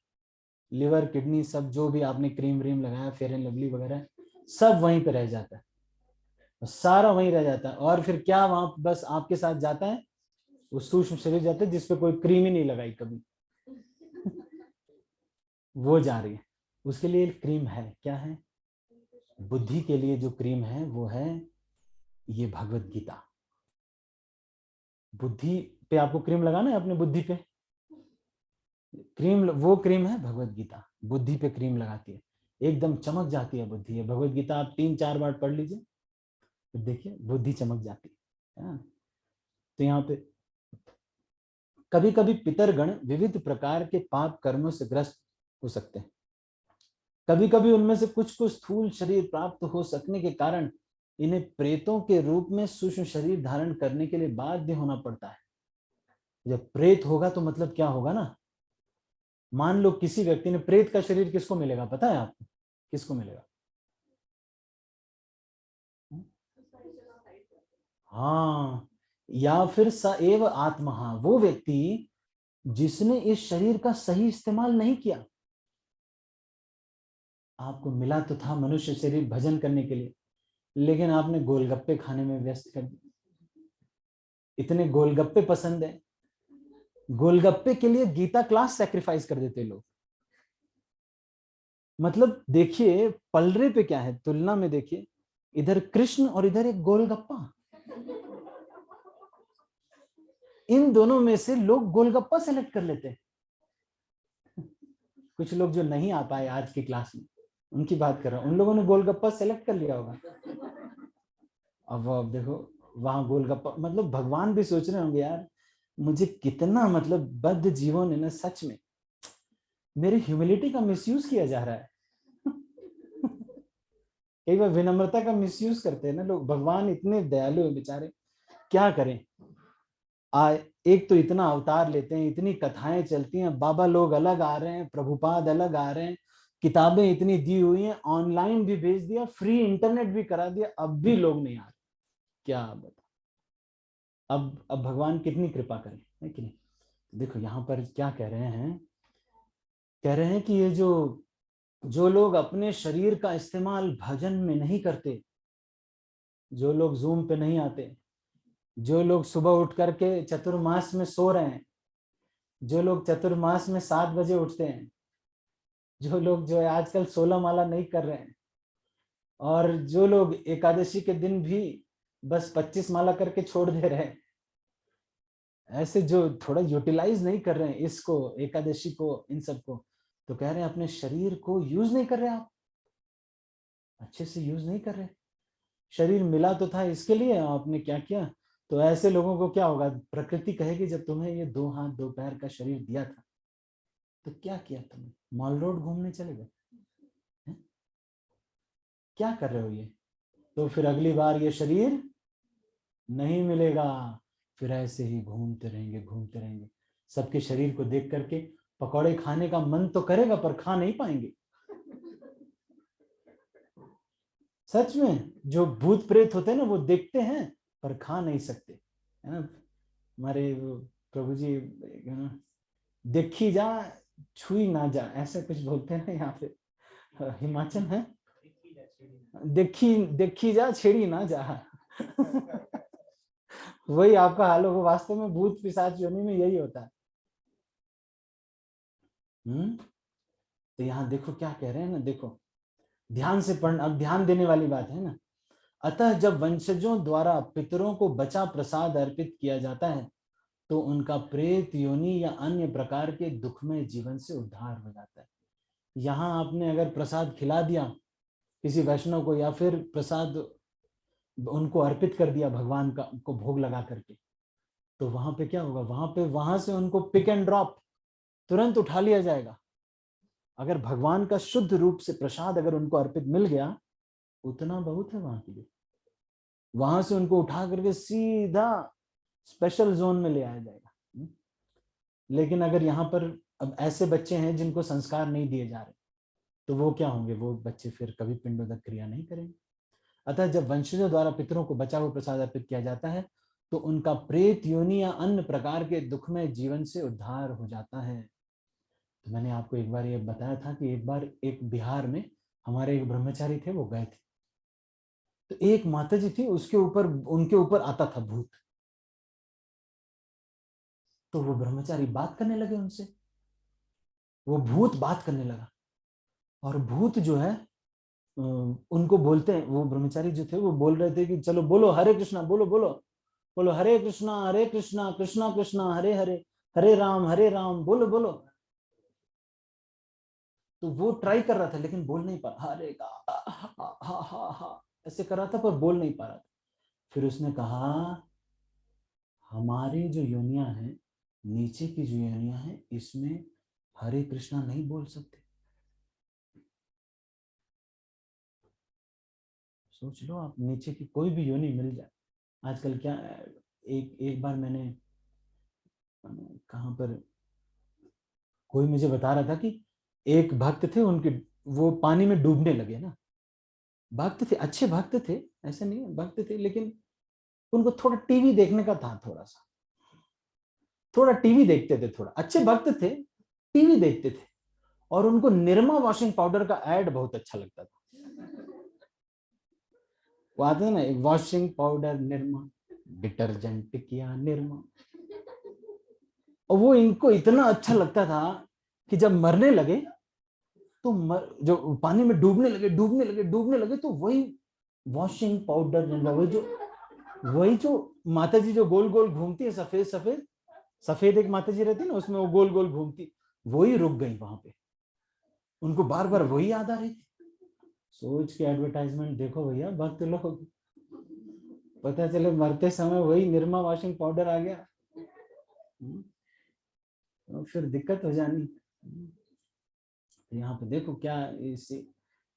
लिवर किडनी सब जो भी आपने क्रीम व्रीम लगाया, फेयर एंड लवली वगैरह, सब वहीं पे रह जाता है, सारा वहीं रह जाता है। और फिर क्या वहां बस आपके साथ जाता है, वो सूक्ष्म शरीर जाता है जिसपे कोई क्रीम ही नहीं लगाई कभी वो जा रही है। उसके लिए क्रीम है, क्या है, बुद्धि के लिए जो क्रीम है वो है ये भगवत गीता। बुद्धि पे आपको क्रीम लगाना है, अपनी बुद्धि पे क्रीम, वो क्रीम है भगवत गीता, बुद्धि पे क्रीम लगाती है, एकदम चमक जाती है बुद्धि। भगवत गीता आप 3-4 बार पढ़ लीजिए, तो देखिए बुद्धि चमक जाती है। तो यहाँ पे कभी कभी पितरगण विविध प्रकार के पाप कर्मों से ग्रस्त हो सकते हैं। कभी कभी उनमें से कुछ को स्थूल शरीर प्राप्त हो सकने के कारण इन्हें प्रेतों के रूप में सूक्ष्म शरीर धारण करने के लिए बाध्य होना पड़ता है। जब प्रेत होगा तो मतलब क्या होगा ना, मान लो किसी व्यक्ति ने, प्रेत का शरीर किसको मिलेगा पता है आपको, किसको मिलेगा? हाँ, या फिर स एव आत्मा, वो व्यक्ति जिसने इस शरीर का सही इस्तेमाल नहीं किया। आपको मिला तो था मनुष्य शरीर भजन करने के लिए, लेकिन आपने गोलगप्पे खाने में व्यस्त कर दिया। इतने गोलगप्पे पसंद है, गोलगप्पे के लिए गीता क्लास सैक्रिफाइस कर देते लोग। मतलब देखिए पलरे पे क्या है, तुलना में देखिए, इधर कृष्ण और इधर एक गोलगप्पा। इन दोनों में से लोग गोलगप्पा सेलेक्ट कर लेते हैं। कुछ लोग जो नहीं आ पाए आज की क्लास में, उनकी बात कर रहा हूं, उन लोगों ने गोलगप्पा सेलेक्ट कर लिया होगा। अब देखो वहां गोलगप्पा, मतलब भगवान भी सोच रहे होंगे यार मुझे कितना, मतलब बद्ध जीवों ने ना, सच में मेरी ह्यूमिलिटी का मिसयूज किया जा रहा है। कई बार विनम्रता का मिसयूज करते हैं ना लोग। भगवान इतने दयालु है बेचारे, क्या करें। एक तो इतना अवतार लेते हैं, इतनी कथाएं चलती हैं, बाबा लोग अलग आ रहे हैं, प्रभुपाद अलग आ रहे हैं, किताबें इतनी दी हुई हैं, ऑनलाइन भी भेज दिया, फ्री इंटरनेट भी करा दिया, अब भी लोग नहीं आ रहे। क्या बता, अब भगवान कितनी कृपा करें, है कि नहीं। देखो यहाँ पर क्या कह रहे हैं, कह रहे हैं कि ये जो लोग अपने शरीर का इस्तेमाल भजन में नहीं करते, जो लोग जूम पे नहीं आते, जो लोग सुबह उठ करके चतुर्मास में सो रहे हैं, जो लोग चतुर्मास में 7 बजे उठते हैं, जो लोग जो है आजकल 16 माला नहीं कर रहे हैं, और जो लोग एकादशी के दिन भी बस 25 माला करके छोड़ दे रहे हैं, ऐसे जो थोड़ा यूटिलाइज नहीं कर रहे हैं इसको, एकादशी को, इन सबको, तो कह रहे हैं अपने शरीर को यूज नहीं कर रहे, आप अच्छे से यूज नहीं कर रहे। शरीर मिला तो था इसके लिए, आपने क्या किया। तो ऐसे लोगों को क्या होगा, प्रकृति कहेगी जब तुम्हें ये 2 हाथ 2 पैर का शरीर दिया था तो क्या किया तुमने, मॉल रोड घूमने चले गए, क्या कर रहे हो ये। तो फिर अगली बार ये शरीर नहीं मिलेगा, फिर ऐसे ही घूमते रहेंगे घूमते रहेंगे। सबके शरीर को देख करके पकौड़े खाने का मन तो करेगा पर खा नहीं पाएंगे। सच में जो भूत प्रेत होते हैं ना, वो देखते हैं पर खा नहीं सकते, है ना। हमारे प्रभु जी है ना, देखी जा छुई ना जा, ऐसे कुछ बोलते हैं ना यहाँ पे, हिमाचल है, देखी जा छेड़ी ना जा। वही आपका हाल होगा, वास्तव में भूत पिशाच योनि में यही होता है। तो यहाँ देखो क्या कह रहे हैं ना, देखो ध्यान से पढ़ना, अब ध्यान देने वाली बात है ना। अतः जब वंशजों द्वारा पितरों को बचा प्रसाद अर्पित किया जाता है तो उनका प्रेत योनि या अन्य प्रकार के दुखमय जीवन से उद्धार हो जाता है। यहाँ आपने अगर प्रसाद खिला दिया किसी वैष्णव को, या फिर प्रसाद उनको अर्पित कर दिया भगवान का को भोग लगा करके, तो वहां पे क्या होगा, वहां से उनको पिक एंड ड्रॉप तुरंत उठा लिया जाएगा। अगर भगवान का शुद्ध रूप से प्रसाद अगर उनको अर्पित मिल गया, उतना बहुत है वहां के लिए। वहां से उनको उठा करके सीधा स्पेशल जोन में ले आया जाएगा। लेकिन अगर यहाँ पर अब ऐसे बच्चे हैं जिनको संस्कार नहीं दिए जा रहे, तो वो क्या होंगे, वो बच्चे फिर कभी पिंडोदक क्रिया नहीं करेंगे। अतः जब वंशजों द्वारा पितरों को बचा हुआ प्रसाद अर्पित किया जाता है तो उनका प्रेत योनि या अन्य प्रकार के दुखमय जीवन से उद्धार हो जाता है। तो मैंने आपको एक बार ये बताया था कि एक बार एक बिहार में हमारे एक ब्रह्मचारी थे, वो गए थे, तो एक माता जी थी, उसके ऊपर उनके ऊपर आता था भूत। तो वो ब्रह्मचारी बात करने लगे उनसे, वो भूत बात करने लगा, और भूत जो है उनको बोलते हैं, वो ब्रह्मचारी जो थे वो बोल रहे थे कि चलो बोलो हरे कृष्णा, बोलो बोलो। बोलो हरे कृष्णा कृष्णा कृष्णा हरे हरे, हरे राम बोलो बोलो। तो वो ट्राई कर रहा था लेकिन बोल नहीं पा रहा, हरे हा ऐसे कर रहा था पर बोल नहीं पा रहा था। फिर उसने कहा हमारी जो योनियां हैं, नीचे की जो योनियां हैं, इसमें हरे कृष्णा नहीं बोल सकते। सोच लो आप, नीचे की कोई भी योनि मिल जाए। आजकल क्या, एक बार मैंने कहां पर, कोई मुझे बता रहा था कि एक भक्त थे, उनके वो पानी में डूबने लगे ना। भक्त थे, अच्छे भक्त थे, ऐसे नहीं भक्त थे, लेकिन उनको थोड़ा टीवी देखने का था, थोड़ा टीवी देखते थे, थोड़ा अच्छे भक्त थे, टीवी देखते थे, और उनको निरमा वॉशिंग पाउडर का एड बहुत अच्छा लगता था। वो आते हैं ना, वॉशिंग पाउडर निरमा, डिटर्जेंट किया निरमा, और वो इनको इतना अच्छा लगता था कि जब मरने लगे तो जो पानी में डूबने लगे तो वही वॉशिंग पाउडर, वही जो माता जी जो गोल गोल घूमती है, सफेद एक माता जी रहती है ना, उसमें वो गोल गोल घूमती, वही रुक गई वहां पे। उनको बार बार वही याद आ रही थी। सोच के एडवर्टाइजमेंट देखो भैया, भक्त लोग, पता चले मरते समय वही निरमा वॉशिंग पाउडर आ गया, तो फिर दिक्कत हो जानी। यहाँ पे देखो क्या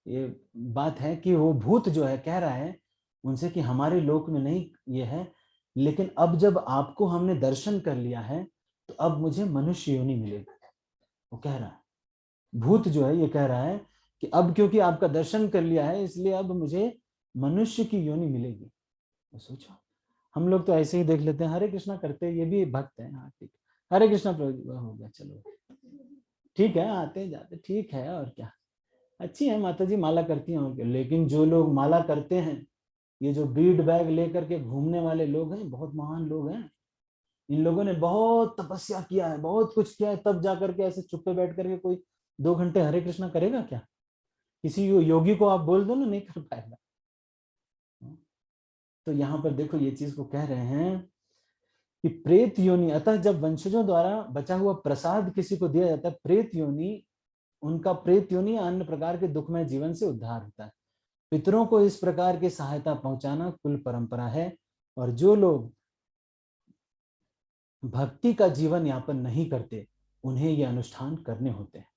ये बात है कि वो भूत जो है कह रहा है उनसे कि हमारे लोक में नहीं ये है, लेकिन अब जब आपको हमने दर्शन कर लिया है तो अब मुझे मनुष्य योनि मिलेगी। वो कह रहा है, भूत जो है ये कह रहा है कि अब क्योंकि आपका दर्शन कर लिया है इसलिए अब मुझे मनुष्य की योनि मिलेगी। तो सोचो, हम लोग तो ऐसे ही देख लेते हैं, हरे कृष्णा करते हैं, ये भी भक्त है, हाँ ठीक, हरे कृष्णा प्रभु हो गया, चलो ठीक है, आते जाते ठीक है, और क्या, अच्छी है माता जी माला करती हैं, लेकिन जो लोग माला करते हैं, ये जो बीड बैग लेकर के घूमने वाले लोग हैं, बहुत महान लोग हैं। इन लोगों ने बहुत तपस्या किया है, बहुत कुछ किया है, तब जाकर के ऐसे चुप्पे बैठ करके कोई 2 घंटे हरे कृष्णा करेगा क्या? किसी योगी को आप बोल दो ना, नहीं कर पाएगा। तो यहाँ पर देखो ये चीज को कह रहे हैं कि प्रेत योनि, अतः जब वंशजों द्वारा बचा हुआ प्रसाद किसी को दिया जाता है, प्रेत योनि, उनका प्रेत योनि अन्य प्रकार के दुखमय जीवन से उद्धार होता है। पितरों को इस प्रकार की सहायता पहुंचाना कुल परंपरा है, और जो लोग भक्ति का जीवन यापन नहीं करते उन्हें ये अनुष्ठान करने होते हैं।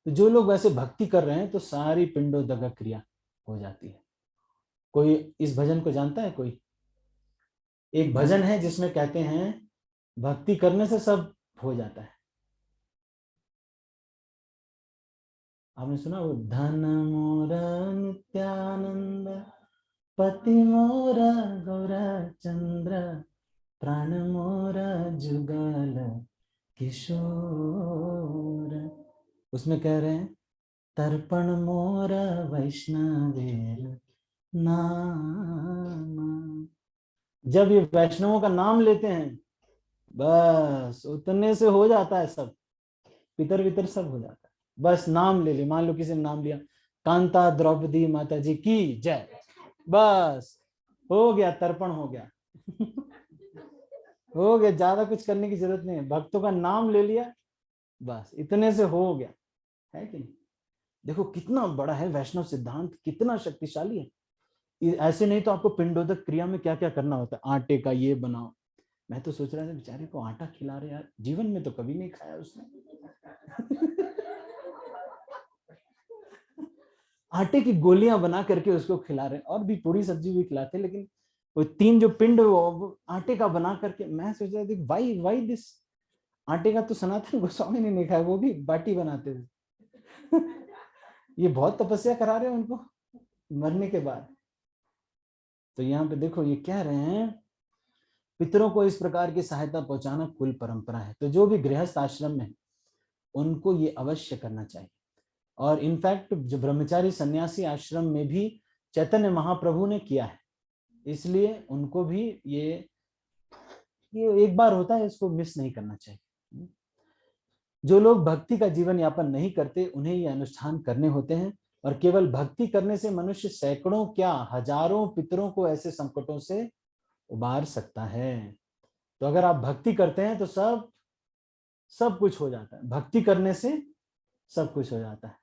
तो जो लोग वैसे भक्ति कर रहे हैं तो सारी पिंडोदक क्रिया हो जाती है। कोई इस भजन को जानता है? कोई एक भजन है जिसमें कहते हैं भक्ति करने से सब हो जाता है। आपने सुना वो, धन मोरा नित्यानंद, पति मोरा गौरा चंद्र, प्राण मोरा जुगल किशोर। उसमें कह रहे हैं तर्पण मोरा वैष्णवेर नाम। जब ये वैष्णवों का नाम लेते हैं बस उतने से हो जाता है सब, पितर वितर सब हो जाता है। बस नाम ले ले, मान लो किसी ने नाम लिया कांता द्रौपदी माता जी की जय, बस हो गया, तर्पण हो गया हो गया, ज्यादा कुछ करने की जरूरत नहीं है, भक्तों का नाम ले लिया बस इतने से हो गया, है कि नहीं? देखो कितना बड़ा है वैष्णव सिद्धांत, कितना शक्तिशाली है। ऐसे नहीं तो आपको पिंडोदक क्रिया में क्या क्या करना होता है, आटे का ये बनाओ। मैं तो सोच रहा था बेचारे को आटा खिला रहे यार, जीवन में तो कभी नहीं खाया उसने आटे की गोलियां बना करके उसको खिला रहे, और भी पूरी सब्जी भी खिलाते, लेकिन वो 3 जो पिंड वो आटे का बना करके, मैं सोच रहा था वाई दिस। आटे का तो सनातन गोस्वामी ने नहीं खाया, वो भी बाटी बनाते थे ये बहुत तपस्या करा रहे हैं उनको मरने के बाद। तो यहाँ पे देखो ये कह रहे हैं पितरों को इस प्रकार की सहायता पहुंचाना कुल परंपरा है। तो जो भी गृहस्थ आश्रम में उनको ये अवश्य करना चाहिए। और इनफैक्ट जो ब्रह्मचारी सन्यासी आश्रम में भी चैतन्य महाप्रभु ने किया है, इसलिए उनको भी ये एक बार होता है, इसको मिस नहीं करना चाहिए। जो लोग भक्ति का जीवन यापन नहीं करते उन्हें ये अनुष्ठान करने होते हैं, और केवल भक्ति करने से मनुष्य सैकड़ों क्या हजारों पितरों को ऐसे संकटों से उबार सकता है। तो अगर आप भक्ति करते हैं तो सब कुछ हो जाता है। भक्ति करने से सब कुछ हो जाता है।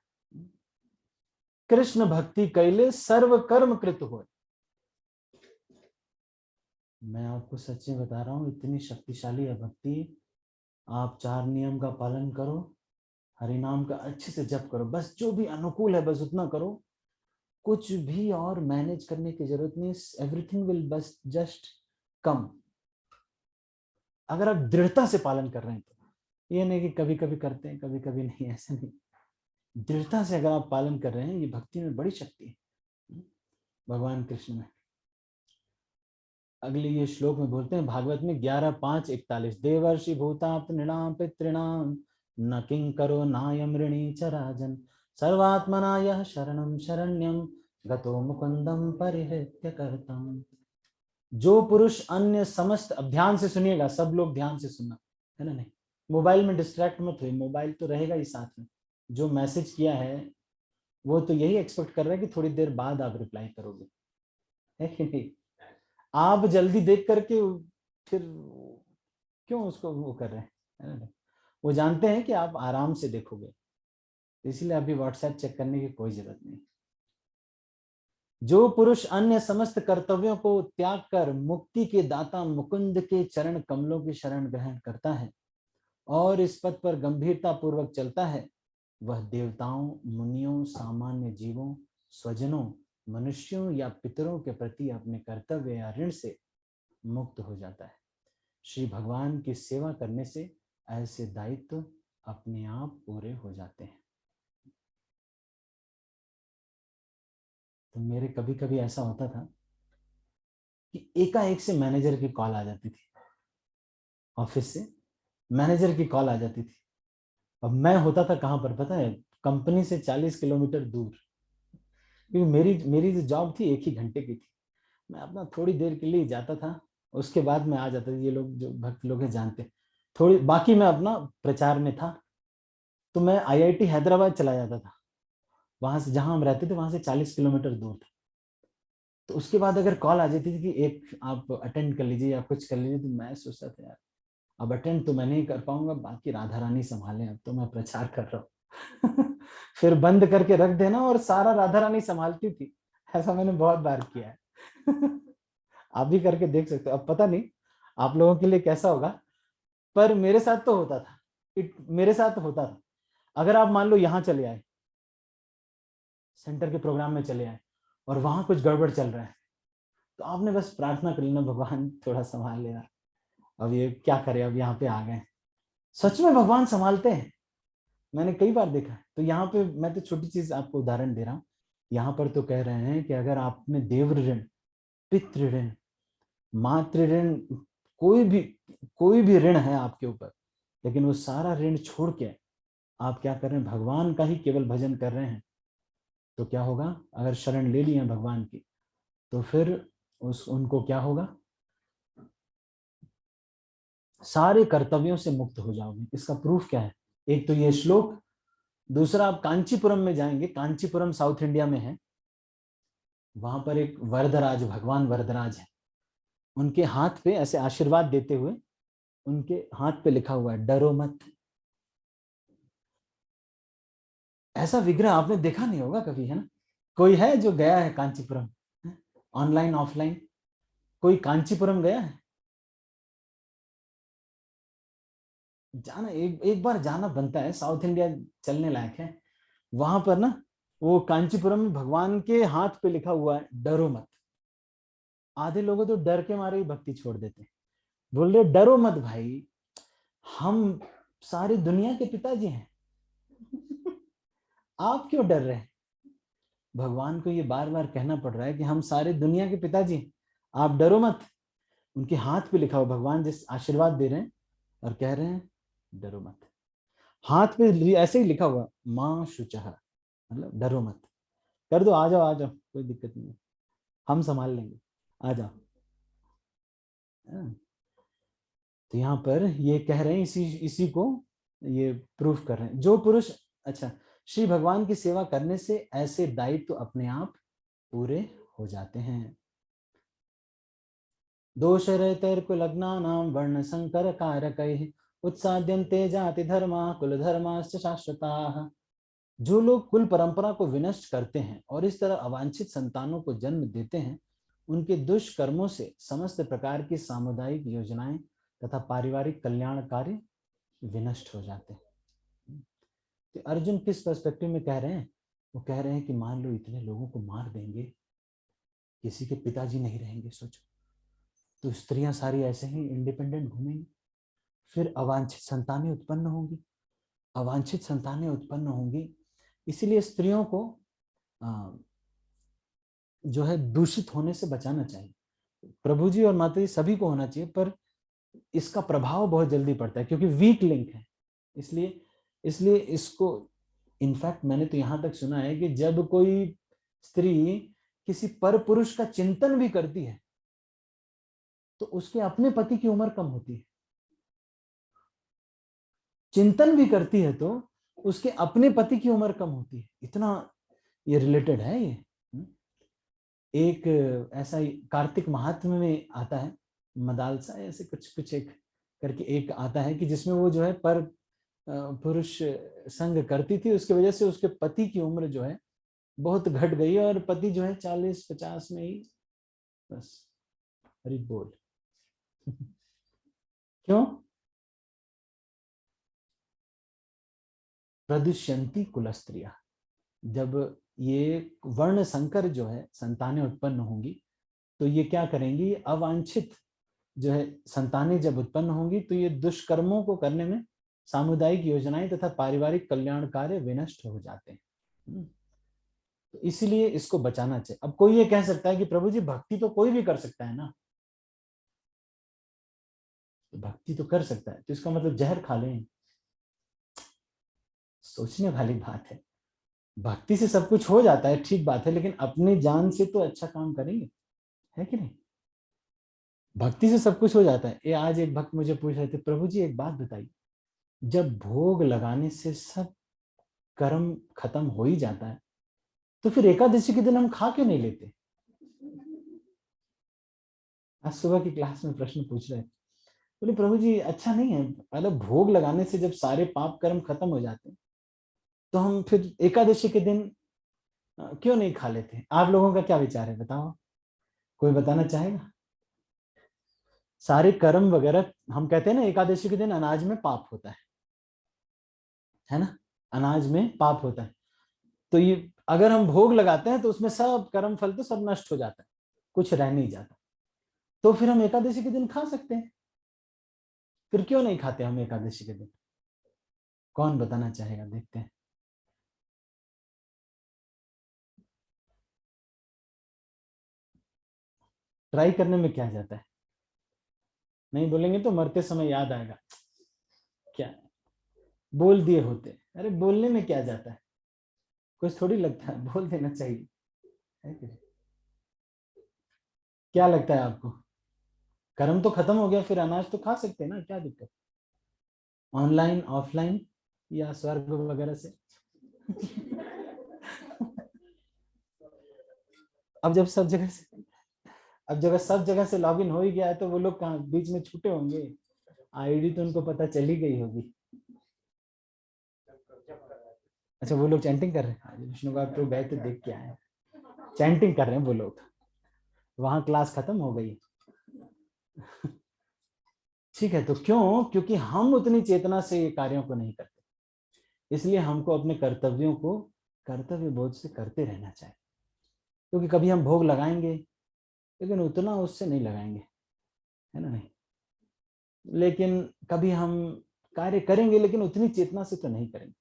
कृष्ण भक्ति कैले सर्व कर्म कृत हो। मैं आपको सच्ची बता रहा हूं, इतनी शक्तिशाली है भक्ति। आप 4 नियम का पालन करो, हरि नाम का अच्छे से जप करो, बस जो भी अनुकूल है बस उतना करो, कुछ भी और मैनेज करने की जरूरत नहीं। एवरीथिंग विल बस जस्ट कम। अगर आप दृढ़ता से पालन कर रहे हैं तो, ये नहीं कि कभी कभी करते हैं कभी कभी नहीं, ऐसा नहीं। दृढ़ता से अगर आप पालन कर रहे हैं, ये भक्ति में बड़ी शक्ति है भगवान कृष्ण में। अगले ये श्लोक में बोलते हैं भागवत में 11:5-41, देवर्षि भूताप्त नृणाम पितृणाम न किंकरो नायम ऋणी च राजन सर्वात्मना यः शरणं शरण्यं गतो मुकुंदम परिहृत्य कर्तम। जो पुरुष अन्य समस्त, अब ध्यान से सुनिएगा, सब लोग ध्यान से सुनना है ना, नहीं मोबाइल में डिस्ट्रैक्ट मत हुई, मोबाइल तो रहेगा ही साथ में। जो मैसेज किया है वो तो यही एक्सपेक्ट कर रहा है कि थोड़ी देर बाद आप रिप्लाई करोगे, है कि नहीं। आप जल्दी देख करके फिर क्यों उसको वो कर रहे हैं, वो जानते हैं कि आप आराम से देखोगे, इसलिए अभी व्हाट्सएप चेक करने की कोई जरूरत नहीं। जो पुरुष अन्य समस्त कर्तव्यों को त्याग कर मुक्ति के दाता मुकुंद के चरण कमलों की शरण ग्रहण करता है और इस पथ पर गंभीरता पूर्वक चलता है, वह देवताओं, मुनियों, सामान्य जीवों, स्वजनों, मनुष्यों या पितरों के प्रति अपने कर्तव्य या ऋण से मुक्त हो जाता है। श्री भगवान की सेवा करने से ऐसे दायित्व अपने आप पूरे हो जाते हैं। तो मेरे कभी कभी ऐसा होता था कि एकाएक से मैनेजर की कॉल आ जाती थी, ऑफिस से मैनेजर की कॉल आ जाती थी। अब मैं होता था कहाँ पर पता है, कंपनी से 40 किलोमीटर दूर, क्योंकि मेरी जो जॉब थी 1 ही घंटे की थी। मैं अपना थोड़ी देर के लिए जाता था, उसके बाद मैं आ जाता था। ये लोग जो भक्त लोग हैं जानते, थोड़ी बाकी मैं अपना प्रचार में था, तो मैं IIT हैदराबाद चला जाता था। वहां से, जहां हम रहते थे वहां से 40 किलोमीटर दूर था। तो उसके बाद अगर कॉल आ जाती थी कि एक आप अटेंड कर लीजिए या कुछ कर लीजिए, तो मैं सोचता था यार अब अटेंड तो मैं नहीं कर पाऊंगा, बाकी राधा रानी संभाले, अब तो मैं प्रचार कर रहा हूँ। फिर बंद करके रख देना और सारा राधा रानी संभालती थी। ऐसा मैंने बहुत बार किया है। आप भी करके देख सकते हो। अब पता नहीं आप लोगों के लिए कैसा होगा, पर मेरे साथ तो होता था। मेरे साथ होता था। अगर आप मान लो यहाँ चले आए, सेंटर के प्रोग्राम में चले आए और वहां कुछ गड़बड़ चल रहा है, तो आपने बस प्रार्थना कर लेना, भगवान थोड़ा संभाल लेना, अब ये क्या करे, अब यहाँ पे आ गए। सच में भगवान संभालते हैं, मैंने कई बार देखा है। तो यहाँ पे मैं तो छोटी चीज आपको उदाहरण दे रहा हूँ। यहाँ पर तो कह रहे हैं कि अगर आपने देव ऋण, पितृ ऋण, मातृ ऋण, कोई भी ऋण है आपके ऊपर, लेकिन वो सारा ऋण छोड़ के आप क्या कर रहे हैं, भगवान का ही केवल भजन कर रहे हैं, तो क्या होगा, अगर शरण ले ली है भगवान की, तो फिर उनको क्या होगा, सारे कर्तव्यों से मुक्त हो जाओगे। इसका प्रूफ क्या है, एक तो ये श्लोक, दूसरा आप कांचीपुरम में जाएंगे, कांचीपुरम साउथ इंडिया में है, वहां पर एक वरदराज, भगवान वरदराज है, उनके हाथ पे ऐसे आशीर्वाद देते हुए, उनके हाथ पे लिखा हुआ है डरो मत। ऐसा विग्रह आपने देखा नहीं होगा कभी, है ना। कोई है जो गया है कांचीपुरम, ऑनलाइन ऑफलाइन, कोई कांचीपुरम गया है? जाना, एक बार जाना बनता है, साउथ इंडिया चलने लायक है। वहां पर ना, वो कांचीपुरम में भगवान के हाथ पे लिखा हुआ है डरो मत। आधे लोगों तो डर के मारे ही भक्ति छोड़ देते हैं, बोल रहे डरो मत भाई, हम सारी दुनिया के पिताजी हैं। आप क्यों डर रहे हैं? भगवान को ये बार बार कहना पड़ रहा है कि हम सारे दुनिया के पिताजी हैं, आप डरो मत। उनके हाथ पे लिखा हुआ, भगवान जिस आशीर्वाद दे रहे हैं और कह रहे हैं डरो मत। हाथ पे ऐसे ही लिखा हुआ, माँ शुचः, मतलब डरो मत, कर दो, आ जाओ आ जाओ, कोई दिक्कत नहीं है, हम संभाल लेंगे, आ जाओ। तो यहाँ पर ये कह रहे हैं, इसी को ये प्रूफ कर रहे हैं। जो पुरुष, अच्छा, श्री भगवान की सेवा करने से ऐसे दायित्व तो अपने आप पूरे हो जाते हैं। दोषरहितैर्कुलग्नानां वर्णसंकरकारकैः उत्साद्यन्ते जाति धर्मा कुल धर्माश्च शाश्वताः। जो लोग कुल परंपरा को विनष्ट करते हैं और इस तरह अवांछित संतानों को जन्म देते हैं, उनके दुष्कर्मों से समस्त प्रकार की सामुदायिक योजनाएं तथा पारिवारिक कल्याण कार्य विनष्ट हो जाते हैं। तो अर्जुन किस पर्सपेक्टिव में कह रहे हैं? वो कह रहे हैं कि मान लो इतने लोगों को मार देंगे, किसी के पिताजी नहीं रहेंगे, सोचो, तो स्त्रियां सारी ऐसे ही इंडिपेंडेंट घूमेंगी, फिर अवांछित संतानें उत्पन्न होंगी, अवांछित संतानें उत्पन्न होंगी। इसीलिए स्त्रियों को जो है दूषित होने से बचाना चाहिए। प्रभु जी और माता जी सभी को होना चाहिए, पर इसका प्रभाव बहुत जल्दी पड़ता है क्योंकि वीक लिंक है। इसलिए इसको, इनफैक्ट मैंने तो यहां तक सुना है कि जब कोई स्त्री किसी पर पुरुष का चिंतन भी करती है तो उसके अपने पति की उम्र कम होती है। चिंतन भी करती है तो उसके अपने पति की उम्र कम होती है। इतना ये रिलेटेड है ये। एक ऐसा ही कार्तिक महात्म्य में आता है, मदालसा ऐसे कुछ एक करके एक आता है कि जिसमें वो जो है पर पुरुष संग करती थी, उसकी वजह से उसके पति की उम्र जो है बहुत घट गई और पति जो है 40-50 में ही बस हरि बोल। क्यों? प्रदुष्यंती कुलस्त्रिया। जब ये वर्ण संकर जो है संतानें उत्पन्न होंगी तो ये क्या करेंगी? ये अवांछित जो है संतानें जब उत्पन्न होंगी तो ये दुष्कर्मों को करने में सामुदायिक योजनाएं तथा पारिवारिक कल्याण कार्य विनष्ट हो जाते हैं। तो इसीलिए इसको बचाना चाहिए। अब कोई ये कह सकता है कि प्रभु जी भक्ति तो कोई भी कर सकता है ना, तो भक्ति तो कर सकता है तो इसका मतलब जहर खा लें? सोचने वाली बात है। भक्ति से सब कुछ हो जाता है, ठीक बात है, लेकिन अपनी जान से तो अच्छा काम करेंगे, है कि नहीं? भक्ति से सब कुछ हो जाता है। ये आज एक भक्त मुझे पूछ रहे थे, प्रभु जी एक बात बताइए, जब भोग लगाने से सब कर्म खत्म हो ही जाता है तो फिर एकादशी के दिन हम खा क्यों नहीं लेते? आज सुबह की क्लास में प्रश्न पूछ रहे थे। बोले प्रभु जी अच्छा नहीं है, मतलब भोग लगाने से जब सारे पाप कर्म खत्म हो जाते हैं तो हम फिर एकादशी के दिन क्यों नहीं खा लेते? आप लोगों का क्या विचार है, बताओ, कोई बताना चाहेगा? सारे कर्म वगैरह, हम कहते हैं ना एकादशी के दिन अनाज में पाप होता है ना, अनाज में पाप होता है। तो ये अगर हम भोग लगाते हैं तो उसमें सब कर्म फल तो सब नष्ट हो जाता है, कुछ रह नहीं जाता। तो फिर हम एकादशी के दिन खा सकते हैं, फिर क्यों नहीं खाते हम एकादशी के दिन? कौन बताना चाहेगा? देखते हैं। ट्राई करने में क्या जाता है? नहीं बोलेंगे तो मरते समय याद आएगा, क्या बोल दिए होते। अरे बोलने में क्या जाता है, कुछ थोड़ी लगता है, बोल देना चाहिए, है कि नहीं? क्या लगता है आपको? कर्म तो खत्म हो गया, फिर अनाज तो खा सकते हैं ना, क्या दिक्कत? ऑनलाइन ऑफलाइन या स्वर्ग वगैरह से। अब जब सब जगह से, सब जगह से लॉगिन हो ही गया है तो वो लोग कहाँ बीच में छूटे होंगे? आईडी तो उनको पता चली गई होगी। अच्छा वो लोग चैंटिंग कर रहे हैं, विष्णु का तो गए थे देख के आए, चैंटिंग कर रहे हैं वो लोग, वहां क्लास खत्म हो गई। ठीक है, तो क्यों? क्योंकि हम उतनी चेतना से ये कार्यों को नहीं करते, इसलिए हमको अपने कर्तव्यों को कर्तव्य बोध से करते रहना चाहिए। क्योंकि कभी हम भोग लगाएंगे लेकिन उतना उससे नहीं लगाएंगे, है ना? नहीं, लेकिन कभी हम कार्य करेंगे लेकिन उतनी चेतना से तो नहीं करेंगे।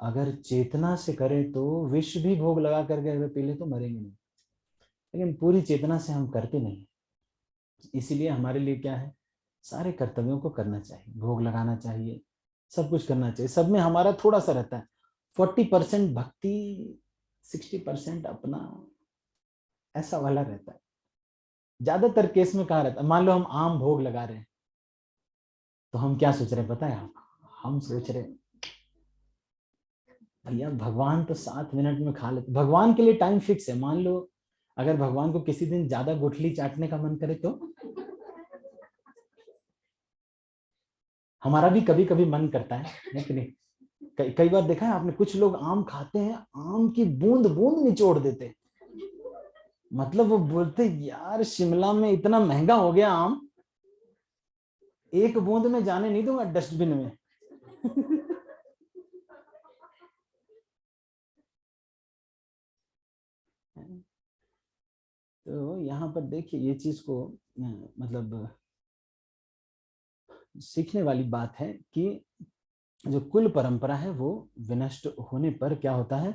अगर चेतना से करें तो विष भी भोग लगा करके अगर पी ले तो मरेंगे नहीं, लेकिन पूरी चेतना से हम करते नहीं। इसीलिए हमारे लिए क्या है, सारे कर्तव्यों को करना चाहिए, भोग लगाना चाहिए, सब कुछ करना चाहिए। सब में हमारा थोड़ा सा रहता है, 40% भक्ति, 60% अपना, ऐसा वाला रहता है। ज्यादातर केस में कहाँ रहता है? मान लो हम आम भोग लगा रहे हैं तो हम क्या सोच रहे हैं पता है आपको? हम सोच रहे हैं भैया भगवान तो 7 मिनट में खा लेते। भगवान के लिए टाइम फिक्स है। मान लो अगर भगवान को किसी दिन ज्यादा गुठली चाटने का मन करे तो हमारा भी कभी कभी मन करता है कि नहीं? कई बार देखा है आपने, कुछ लोग आम खाते हैं, आम की बूंद बूंद निचोड़ देते हैं। मतलब वो बोलते यार शिमला में इतना महंगा हो गया आम, एक बूंद में जाने नहीं दूंगा डस्टबिन में। तो यहाँ पर देखिए ये चीज को मतलब सीखने वाली बात है कि जो कुल परंपरा है वो विनष्ट होने पर क्या होता है,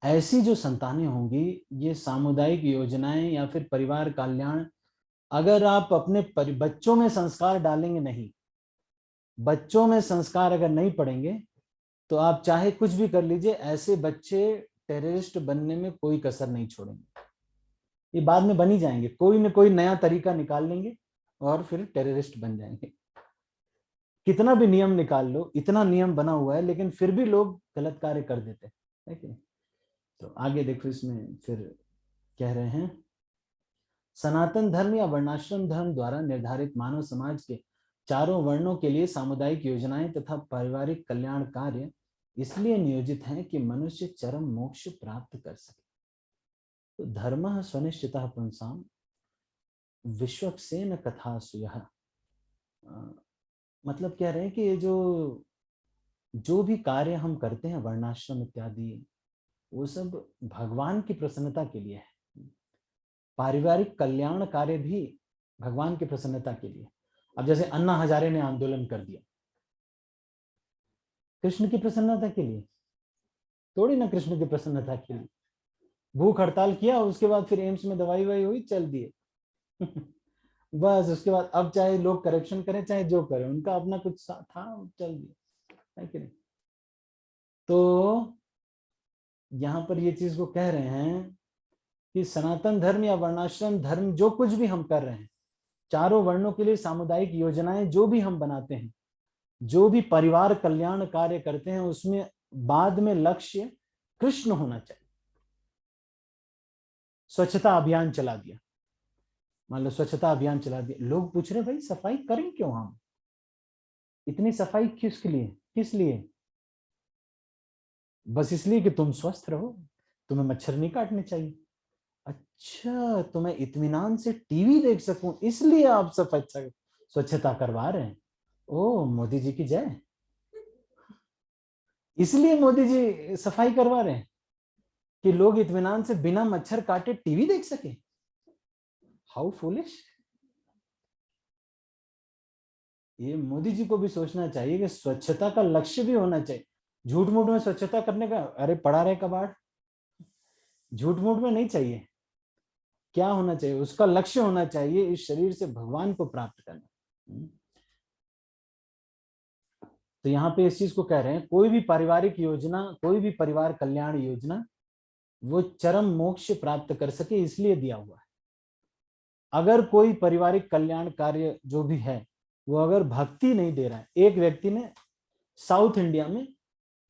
ऐसी जो संतानें होंगी, ये सामुदायिक योजनाएं या फिर परिवार कल्याण, अगर आप अपने बच्चों में संस्कार डालेंगे नहीं, बच्चों में संस्कार अगर नहीं पड़ेंगे, तो आप चाहे कुछ भी कर लीजिए, ऐसे बच्चे टेररिस्ट बनने में कोई कसर नहीं छोड़ेंगे। ये बाद में बन ही जाएंगे, कोई ना कोई नया तरीका निकाल लेंगे और फिर टेररिस्ट बन जाएंगे। कितना भी नियम निकाल लो, इतना नियम बना हुआ है, लेकिन फिर भी लोग गलत कार्य कर देते हैं कि नहीं? तो आगे देखो इसमें फिर कह रहे हैं, सनातन धर्म या वर्णाश्रम धर्म द्वारा निर्धारित मानव समाज के चारों वर्णों के लिए सामुदायिक योजनाएं तथा पारिवारिक कल्याण कार्य इसलिए नियोजित हैं कि मनुष्य चरम मोक्ष प्राप्त कर सके। तो धर्मः स्वनिश्चितः पुंसाम विश्वक्सेन कथासु यः, मतलब कह रहे हैं कि ये जो भी कार्य हम करते हैं वर्णाश्रम इत्यादि, वो सब भगवान की प्रसन्नता के लिए है। पारिवारिक कल्याण कार्य भी भगवान की प्रसन्नता के लिए। अब जैसे अन्ना हजारे ने आंदोलन कर दिया, कृष्ण की प्रसन्नता के लिए थोड़ी ना, कृष्ण की प्रसन्नता के लिए। भूख हड़ताल किया, उसके बाद फिर एम्स में दवाई वाई हुई, चल दिए। बस उसके बाद अब चाहे लोग करप्शन करें चाहे जो करें, उनका अपना कुछ था, चल दिया, है कि नहीं? तो यहाँ पर ये चीज को कह रहे हैं कि सनातन धर्म या वर्णाश्रम धर्म जो कुछ भी हम कर रहे हैं, चारों वर्णों के लिए सामुदायिक योजनाएं जो भी हम बनाते हैं, जो भी परिवार कल्याण कार्य करते हैं, उसमें बाद में लक्ष्य कृष्ण होना चाहिए। स्वच्छता अभियान चला दिया, मान लो स्वच्छता अभियान चला दिया, लोग पूछ रहे भाई सफाई करें क्यों, हम इतनी सफाई किस लिए? बस इसलिए कि तुम स्वस्थ रहो, तुम्हें मच्छर नहीं काटने चाहिए। अच्छा, तो मैं इत्मीनान से टीवी देख सकूं, इसलिए आप स्वच्छता करवा रहे हैं। ओ मोदी जी की जय, इसलिए मोदी जी सफाई करवा रहे हैं कि लोग इत्मीनान से बिना मच्छर काटे टीवी देख सके। How foolish. ये मोदी जी को भी सोचना चाहिए कि स्वच्छता का लक्ष्य भी होना चाहिए। झूठ मूठ में स्वच्छता करने का, अरे पड़ा रहे कबाड़, झूठ मूठ में नहीं चाहिए। क्या होना चाहिए, उसका लक्ष्य होना चाहिए इस शरीर से भगवान को प्राप्त करना। तो यहाँ पे इस चीज को कह रहे हैं, कोई भी पारिवारिक योजना, कोई भी परिवार कल्याण योजना वो चरम मोक्ष प्राप्त कर सके, इसलिए दिया हुआ है। अगर कोई पारिवारिक कल्याण कार्य जो भी है वो अगर भक्ति नहीं दे रहा है, एक व्यक्ति ने साउथ इंडिया में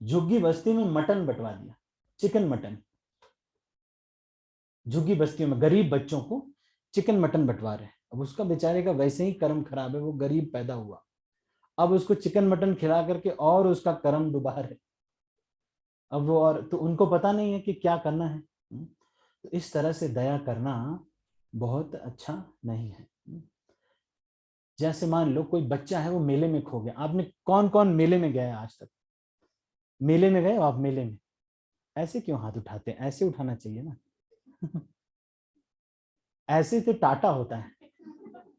झुग्गी बस्ती में मटन बंटवा दिया, चिकन मटन, झुग्गी बस्तियों में गरीब बच्चों को चिकन मटन बंटवा रहे हैं। अब उसका बेचारे का वैसे ही कर्म खराब है, वो गरीब पैदा हुआ, अब उसको चिकन मटन खिला करके और उसका कर्म डुबा रहे। अब वो, और तो उनको पता नहीं है कि क्या करना है। तो इस तरह से दया करना बहुत अच्छा नहीं है। जैसे मान लो कोई बच्चा है वो मेले में खो गया, आपने कौन कौन मेले में गया आज तक? मेले में गए हो आप? मेले में ऐसे क्यों हाथ उठाते हैं? ऐसे उठाना चाहिए ना। ऐसे तो टाटा होता है,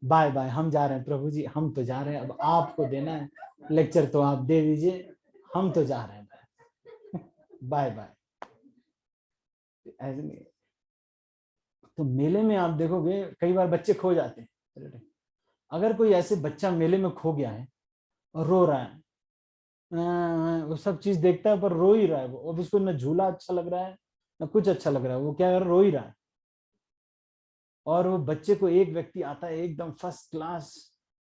बाय बाय हम जा रहे हैं प्रभु जी, हम तो जा रहे हैं, अब आपको देना है लेक्चर तो आप दे दीजिए, हम तो जा रहे हैं, बाय बाय। ऐसे नहीं। तो मेले में आप देखोगे कई बार बच्चे खो जाते हैं। अगर कोई ऐसे बच्चा मेले में खो गया है और रो रहा है, वो सब चीज देखता है पर रो ही रहा है वो, अब उसको ना झूला अच्छा लग रहा है ना कुछ अच्छा लग रहा है, वो क्या कर, रो ही रहा है। और वो बच्चे को एक व्यक्ति आता है एकदम फर्स्ट क्लास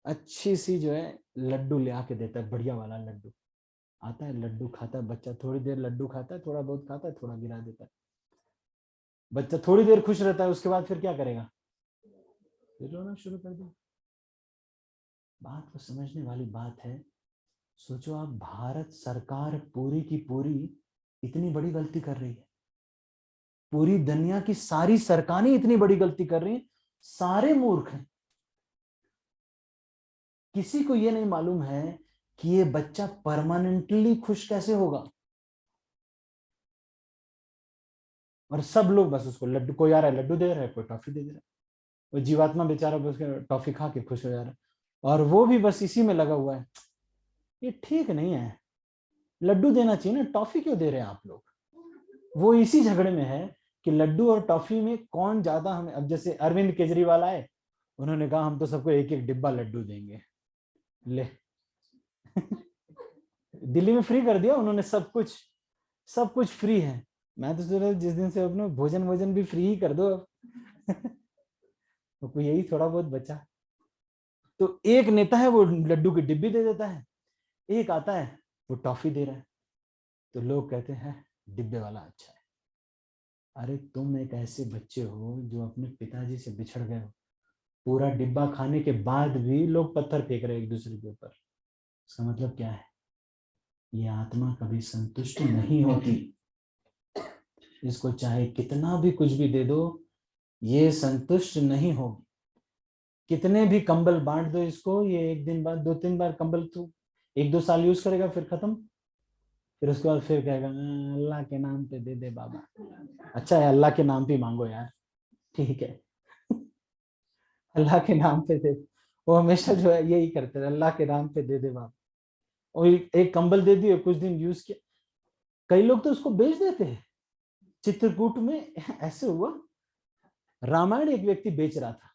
अच्छी सी जो है लड्डू ले आके देता है, बढ़िया वाला लड्डू आता है, लड्डू खाता है बच्चा, थोड़ी देर लड्डू खाता है, थोड़ा बहुत खाता है, थोड़ा गिरा देता है। बच्चा थोड़ी देर खुश रहता है, उसके बाद फिर क्या करेगा? फिर रोना शुरू कर दे। बात को समझने वाली बात है सोचो आप, भारत सरकार पूरी की पूरी इतनी बड़ी गलती कर रही है, पूरी दुनिया की सारी सरकारें इतनी बड़ी गलती कर रही हैं, सारे मूर्ख हैं। किसी को ये नहीं मालूम है कि ये बच्चा परमानेंटली खुश कैसे होगा। और सब लोग बस उसको लड्डू, कोई आ रहा है लड्डू दे रहा है, कोई टॉफी दे रहा है, वो जीवात्मा बेचारा बस टॉफी खा के खुश हो जा रहा है, और वो भी बस इसी में लगा हुआ है। ये ठीक नहीं है, लड्डू देना चाहिए ना, टॉफी क्यों दे रहे हैं आप लोग। वो इसी झगड़े में है कि लड्डू और टॉफी में कौन ज्यादा हमें। अब जैसे अरविंद केजरीवाल आए, उन्होंने कहा हम तो सबको एक एक डिब्बा लड्डू देंगे, ले दिल्ली में फ्री कर दिया उन्होंने, सब कुछ फ्री है। मैं तो सोच रहा जिस दिन से अपने भोजन भी फ्री ही कर दो अब तो यही थोड़ा बहुत बचा। तो एक नेता है वो लड्डू की डिब्बी दे देता है, एक आता है वो टॉफी दे रहा है, तो लोग कहते हैं डिब्बे वाला अच्छा है। अरे तुम एक ऐसे बच्चे हो जो अपने पिताजी से बिछड़ गए हो, पूरा डिब्बा खाने के बाद भी लोग पत्थर फेंक रहे हैं एक दूसरे के ऊपर। इसका मतलब क्या है, ये आत्मा कभी संतुष्ट नहीं होती, इसको चाहे कितना भी कुछ भी दे दो, ये संतुष्ट नहीं होगी। कितने भी कंबल बांट दो इसको, ये एक दिन बाद 2-3 बार कंबल तो 1-2 साल यूज करेगा, फिर खत्म। फिर उसके बाद फिर कहेगा अल्लाह के नाम पे दे दे बाबा। अच्छा है, अल्लाह के नाम पे मांगो यार, ठीक है अल्लाह के नाम पे दे। वो हमेशा जो है यही करते हैं, अल्लाह के नाम पे दे दे बाबा। और एक कंबल दे दिए, कुछ दिन यूज किया, कई लोग तो उसको बेच देते हैं। चित्रकूट में ऐसे हुआ, रामायण एक व्यक्ति बेच रहा था,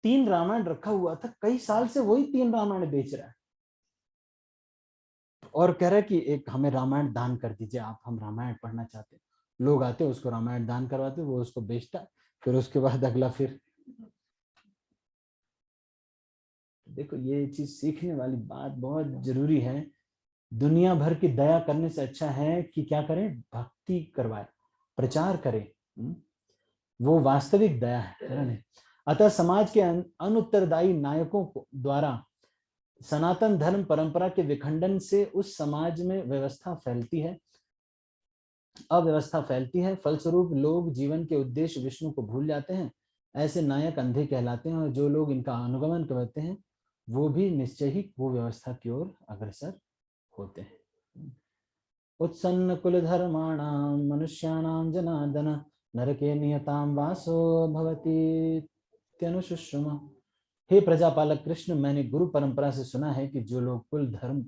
3 रामायण रखा हुआ था, कई साल से वही 3 रामायण बेच रहा है, और कह रहा है कि एक हमें रामायण दान कर दीजिए आप, हम रामायण पढ़ना चाहते हैं। लोग आते हैं, उसको रामायण दान करवाते, वो उसको बेचता, फिर उसके बाद अगला फिर। देखो ये चीज सीखने वाली बात बहुत जरूरी है। दुनिया भर की दया करने से अच्छा है कि क्या करें, भक्ति करवाए, प्रचार करें। वो वास्तविक दया है। अतः समाज के अनुत्तरदायी नायकों को द्वारा सनातन धर्म परंपरा के विखंडन से उस समाज में अव्यवस्था फैलती है। फलस्वरूप लोग जीवन के उद्देश्य विष्णु को भूल जाते हैं। ऐसे नायक अंधे कहलाते हैं, और जो लोग इनका अनुगमन करते हैं वो भी निश्चय ही कुव्यवस्था की ओर अग्रसर होते हैं। उत्सन्न कुल धर्माणाम मनुष्याणाम जनार्दन नरके नियताम वासो भवति त्यनुशुश्रुमा। हे प्रजापालक कृष्ण, मैंने गुरु परंपरा से सुना है कि जो लोग कुल धर्म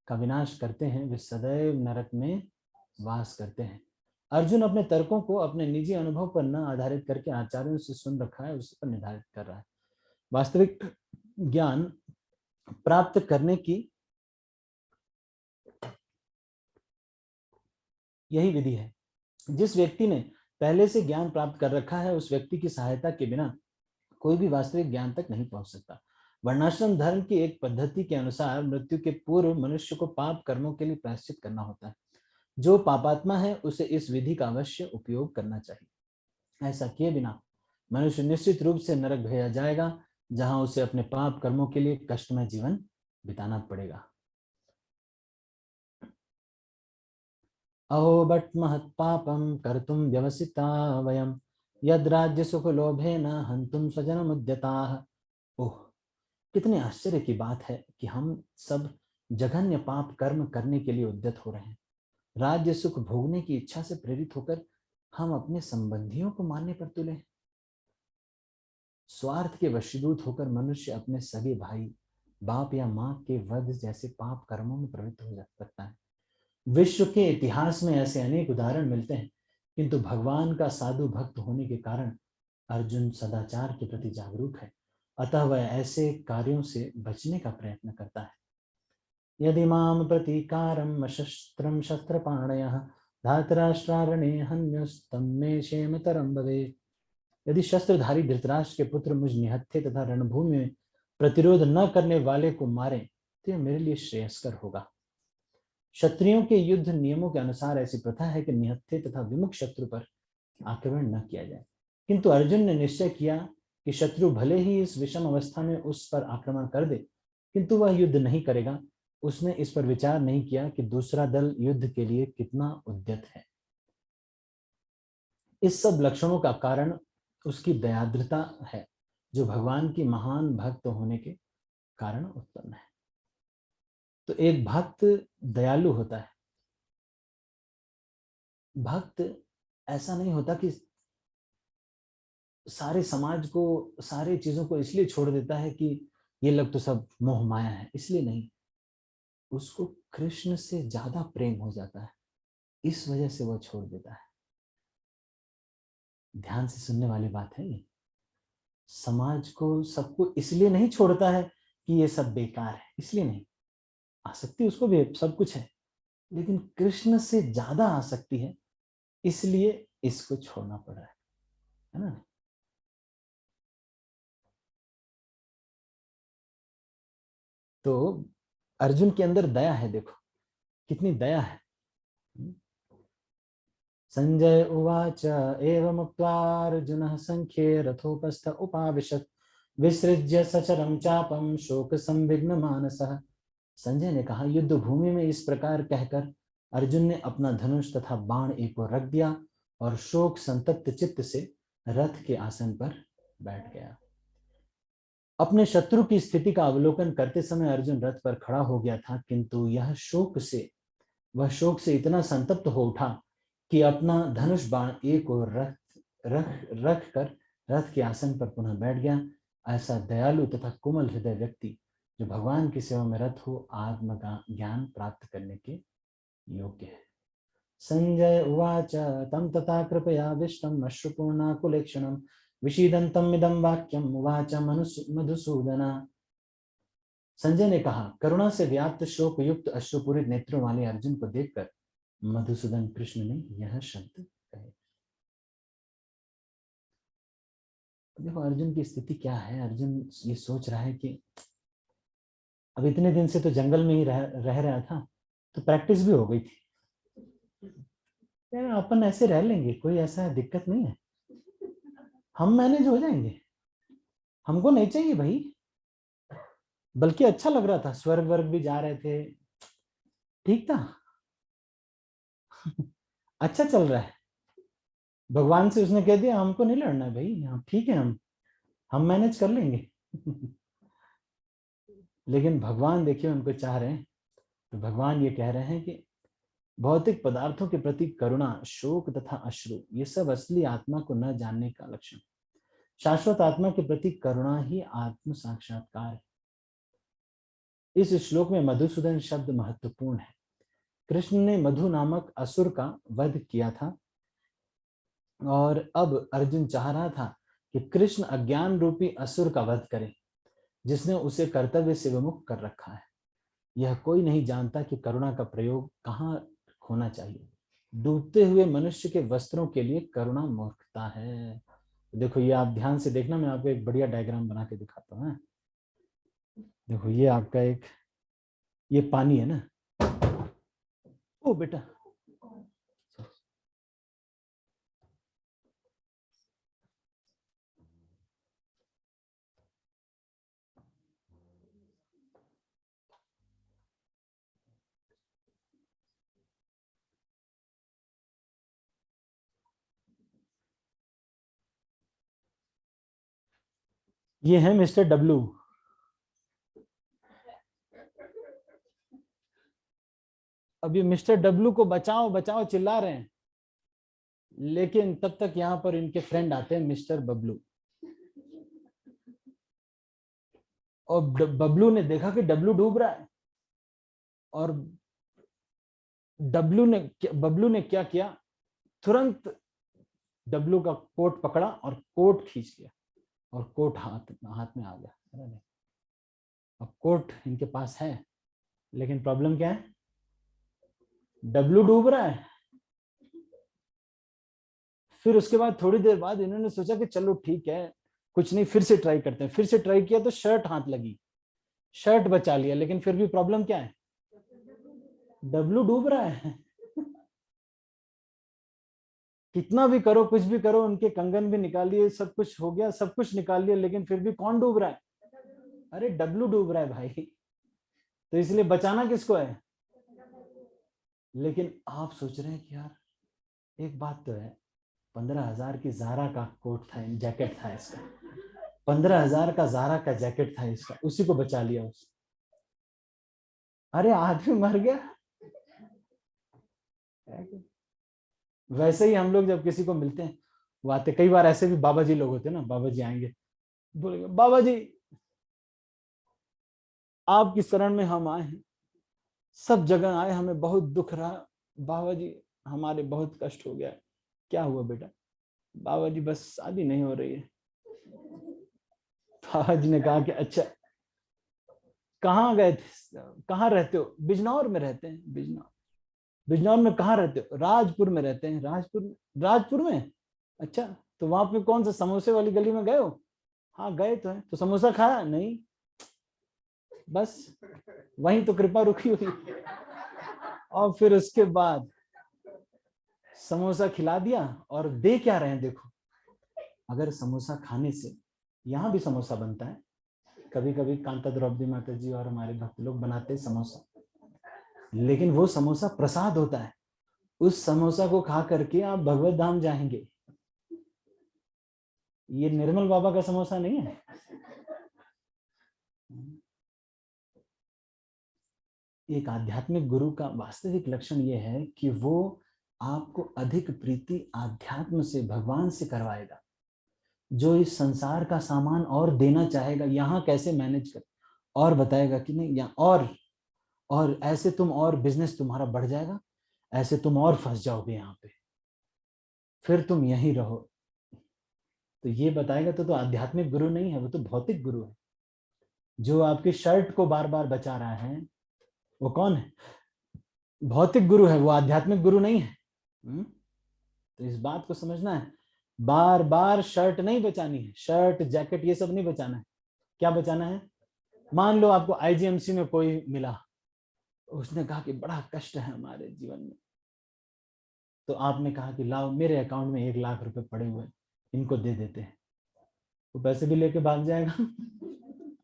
का विनाश करते हैं वे सदैव नरक में वास करते हैं। अर्जुन अपने तर्कों को अपने निजी अनुभव पर न आधारित करके आचार्यों से सुन रखा है, उस पर निर्धारित कर रहा है। वास्तविक ज्ञान प्राप्त करने की यही विधि है। जिस व्यक्ति ने पहले से ज्ञान प्राप्त कर रखा है, उस व्यक्ति की सहायता के बिना कोई भी वास्तविक ज्ञान तक नहीं पहुंच सकता। वर्णाश्रम धर्म की एक पद्धति के अनुसार मृत्यु के पूर्व मनुष्य को पाप कर्मों के लिए प्रायश्चित करना होता है। जो पापात्मा है उसे इस विधि का अवश्य उपयोग करना चाहिए। ऐसा किए बिना मनुष्य निश्चित रूप से नरक भेजा जाएगा, जहां उसे अपने पाप कर्मों के लिए कष्टमय जीवन बिताना पड़ेगा। अहो बट महत् पापम कर्तुम व्यवसिता वयम यद राज्य सुख लोभेन हंतुम स्वजनम उद्यताः। ओह, कितने आश्चर्य की बात है कि हम सब जघन्य पाप कर्म करने के लिए उद्यत हो रहे हैं। राज्य सुख भोगने की इच्छा से प्रेरित होकर हम अपने संबंधियों को मारने पर तुले हैं। स्वार्थ के वशीभूत होकर मनुष्य अपने सगे भाई, बाप या मां के वध जैसे पाप कर्मों में प्रवृत्त हो सकता है। विश्व के इतिहास में ऐसे अनेक उदाहरण मिलते हैं, किंतु भगवान का साधु भक्त होने के कारण अर्जुन सदाचार के प्रति जागरूक है, अतः वह ऐसे कार्यों से बचने का प्रयत्न करता है। यदि माम प्रतीकारम शस्त्रम शस्त्रपाणयः धातराष्ट्रारणे हन्यस्तम मे क्षेमतरम भवेत्। यदि शस्त्रधारी धृतराष्ट्र के पुत्र मुझ निहत्थे तथा रणभूमि में प्रतिरोध न करने वाले को मारे तो यह मेरे लिए श्रेयस्कर होगा। क्षत्रियों के युद्ध नियमों के अनुसार ऐसी प्रथा है कि निहत्थे तथा विमुख शत्रु पर आक्रमण न किया जाए, किंतु अर्जुन ने निश्चय किया कि शत्रु भले ही इस विषम अवस्था में उस पर आक्रमण कर दे, किंतु वह युद्ध नहीं करेगा, उसने इस पर विचार नहीं किया कि दूसरा दल युद्ध के लिए कितना उद्यत है। इस सब लक्षणों का कारण उसकी दयाद्रता है, जो भगवान की महान भक्त होने के कारण उत्पन्न है। तो एक भक्त दयालु होता है। भक्त ऐसा नहीं होता कि सारे समाज को, सारी चीजों को इसलिए छोड़ देता है कि ये लोग तो सब मोह माया है, इसलिए नहीं। उसको कृष्ण से ज्यादा प्रेम हो जाता है, इस वजह से वो छोड़ देता है। ध्यान से सुनने वाली बात है ये। समाज को, सबको इसलिए नहीं छोड़ता है कि ये सब बेकार है, इसलिए नहीं। आसक्ति उसको भी सब कुछ है, लेकिन कृष्ण से ज्यादा आसक्ति है, इसलिए इसको छोड़ना पड़ रहा है ना। तो अर्जुन के अंदर दया है, देखो कितनी दया है। संजय उवाच एवमुक्त्वा अर्जुनः संख्ये रथोपस्थ उपाविशत् विसृज्य सचरं चापं शोक संविघ्न मानसः। संजय ने कहा, युद्ध भूमि में इस प्रकार कहकर अर्जुन ने अपना धनुष तथा बाण एक ओर रख दिया और शोक संतप्त चित्त से रथ के आसन पर बैठ गया। अपने शत्रु की स्थिति का अवलोकन करते समय अर्जुन रथ पर खड़ा हो गया था, किंतु वह शोक से इतना संतप्त हो उठा कि अपना धनुष बाण एक ओर रख कर रथ के आसन पर पुनः बैठ गया। ऐसा दयालु तथा कोमल हृदय व्यक्ति जो भगवान की सेवा में रत हो, आत्म का ज्ञान प्राप्त करने के योग्य है। संजय उवाच तम तथा कृपयाविष्टम् अश्रुपूर्णाकुलेक्षणं विषीदन्तम् इदं वाक्यम् उवाच मधुसूदन। संजय ने कहा, करुणा से व्याप्त शोक युक्त अश्रुपूरित नेत्रों वाले अर्जुन को देखकर मधुसूदन कृष्ण ने यह शब्द कहे। देखो अर्जुन की स्थिति क्या है। अर्जुन ये सोच रहा है कि अब इतने दिन से तो जंगल में ही रह रहा था, तो प्रैक्टिस भी हो गई थी, अपन ऐसे रह लेंगे, कोई ऐसा दिक्कत नहीं है, हम मैनेज हो जाएंगे, हमको नहीं चाहिए भाई। बल्कि अच्छा लग रहा था, स्वर्ग वर्ग भी जा रहे थे, ठीक था। अच्छा चल रहा है। भगवान से उसने कह दिया हमको नहीं लड़ना है भाई, हम ठीक है, हम मैनेज कर लेंगे। लेकिन भगवान देखिए उनको चाह रहे हैं। तो भगवान ये कह रहे हैं कि भौतिक पदार्थों के प्रति करुणा, शोक तथा अश्रु, ये सब असली आत्मा को न जानने का लक्षण। शाश्वत आत्मा के प्रति करुणा ही आत्म साक्षात्कार है। इस श्लोक में मधुसूदन शब्द महत्वपूर्ण है। कृष्ण ने मधु नामक असुर का वध किया था और अब अर्जुन चाह रहा था कि कृष्ण अज्ञान रूपी असुर का वध करे, जिसने उसे कर्तव्य से विमुख कर रखा है। यह कोई नहीं जानता कि करुणा का प्रयोग कहाँ होना चाहिए। डूबते हुए मनुष्य के वस्त्रों के लिए करुणा मूर्खता है। देखो ये आप ध्यान से देखना, मैं आपको एक बढ़िया डायग्राम बना के दिखाता हूँ। देखो ये आपका ये पानी है ना। ओ बेटा, ये है मिस्टर डब्लू। अब ये मिस्टर डब्लू को बचाओ बचाओ चिल्ला रहे हैं, लेकिन तब तक यहाँ पर इनके फ्रेंड आते हैं मिस्टर बबलू। और बबलू ने देखा कि डब्लू डूब रहा है, और बबलू ने क्या किया, तुरंत डब्लू का कोट पकड़ा और कोट खींच लिया और कोट हाथ में आ गया। अब कोट इनके पास है, लेकिन प्रॉब्लम क्या है, डब्लू डूब रहा है। फिर उसके बाद थोड़ी देर बाद इन्होंने सोचा कि चलो ठीक है, कुछ नहीं, फिर से ट्राई करते हैं। फिर से ट्राई किया तो शर्ट हाथ लगी, शर्ट बचा लिया, लेकिन फिर भी प्रॉब्लम क्या है, डब्लू डूब रहा है। कितना भी करो, कुछ भी करो, उनके कंगन भी निकाल लिए, सब कुछ हो गया, सब कुछ निकाल लिया, लेकिन फिर भी कौन डूब रहा है, अरे डब्लू डूब रहा है भाई। तो इसलिए बचाना किसको है? लेकिन आप सोच रहे हैं कि यार एक बात तो है, 15,000 की ज़ारा का कोट था, जैकेट था इसका, 15,000 का ज़ारा का जैकेट था इसका, उसी को बचा लिया उसने। अरे आदमी मर गया। वैसे ही हम लोग जब किसी को मिलते हैं, वो आते, कई बार ऐसे भी बाबा जी लोग होते हैं ना, बाबा जी आएंगे, बोलेंगे बाबा जी आपकी शरण में हम आए हैं, सब जगह आए, हमें बहुत दुख रहा, बाबा जी हमारे बहुत कष्ट हो गया। क्या हुआ बेटा? बाबा जी बस शादी नहीं हो रही है। बाबा जी ने कहा कि अच्छा कहाँ गए थे, कहाँ रहते हो? बिजनौर में रहते हैं। बिजनौर? बिजनौर में कहाँ रहते हो? राजपुर में रहते हैं। राजपुर में? राजपुर में? अच्छा, तो वहां पे कौन सा समोसे वाली गली में गए हो? हाँ गए तो है। तो समोसा खाया? नहीं, बस वहीं तो कृपा रुकी हुई। और फिर उसके बाद समोसा खिला दिया, और दे क्या रहे हैं देखो। अगर समोसा खाने से, यहाँ भी समोसा बनता है, कभी कभी कांता द्रौपदी माता जी और हमारे भक्त लोग बनाते हैं समोसा, लेकिन वो समोसा प्रसाद होता है। उस समोसा को खा करके आप भगवत धाम जाएंगे। ये निर्मल बाबा का समोसा नहीं है। एक आध्यात्मिक गुरु का वास्तविक लक्षण यह है कि वो आपको अधिक प्रीति आध्यात्म से, भगवान से करवाएगा। जो इस संसार का सामान और देना चाहेगा, यहाँ कैसे मैनेज कर, और बताएगा कि नहीं यहाँ, और ऐसे तुम, और बिजनेस तुम्हारा बढ़ जाएगा, ऐसे तुम और फंस जाओगे यहाँ पे, फिर तुम यहीं रहो। तो ये बताएगा तो आध्यात्मिक गुरु नहीं है, वो तो भौतिक गुरु है। जो आपकी शर्ट को बार बार बचा रहा है, वो कौन है? भौतिक गुरु है, वो आध्यात्मिक गुरु नहीं है। तो इस बात को समझना है। बार बार शर्ट नहीं बचानी है, शर्ट जैकेट ये सब नहीं बचाना है। क्या बचाना है? मान लो आपको आईजीएमसी में कोई मिला, उसने कहा कि बड़ा कष्ट है हमारे जीवन में, तो आपने कहा कि लाओ मेरे अकाउंट में 1 लाख रुपए पड़े हुए, इनको दे देते हैं। वो पैसे भी लेके भाग जाएगा।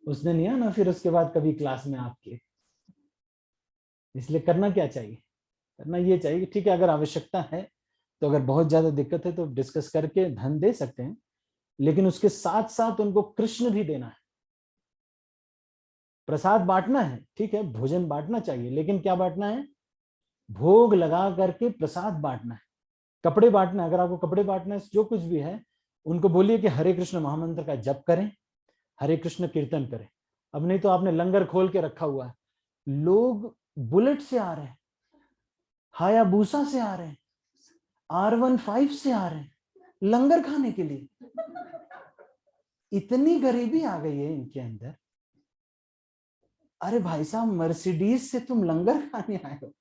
उसने नहीं आना फिर उसके बाद कभी क्लास में आपके। इसलिए करना क्या चाहिए? करना ये चाहिए कि ठीक है, अगर आवश्यकता है तो, अगर बहुत ज्यादा दिक्कत है तो डिस्कस करके धन दे सकते हैं, लेकिन उसके साथ साथ उनको कृष्ण भी देना है। प्रसाद बांटना है, ठीक है, भोजन बांटना चाहिए, लेकिन क्या बांटना है? भोग लगा करके प्रसाद बांटना है। कपड़े बांटना है, अगर आपको कपड़े बांटना है, जो कुछ भी है, उनको बोलिए कि हरे कृष्ण महामंत्र का जप करें, हरे कृष्ण कीर्तन करें। अब नहीं तो आपने लंगर खोल के रखा हुआ है, लोग बुलेट से आ रहे हैं, हायाबूसा से आ रहे हैं, R15 से आ रहे हैं लंगर खाने के लिए। इतनी गरीबी आ गई है इनके अंदर। अरे भाई साहब, मर्सिडीज से तुम लंगर खाने आए हो,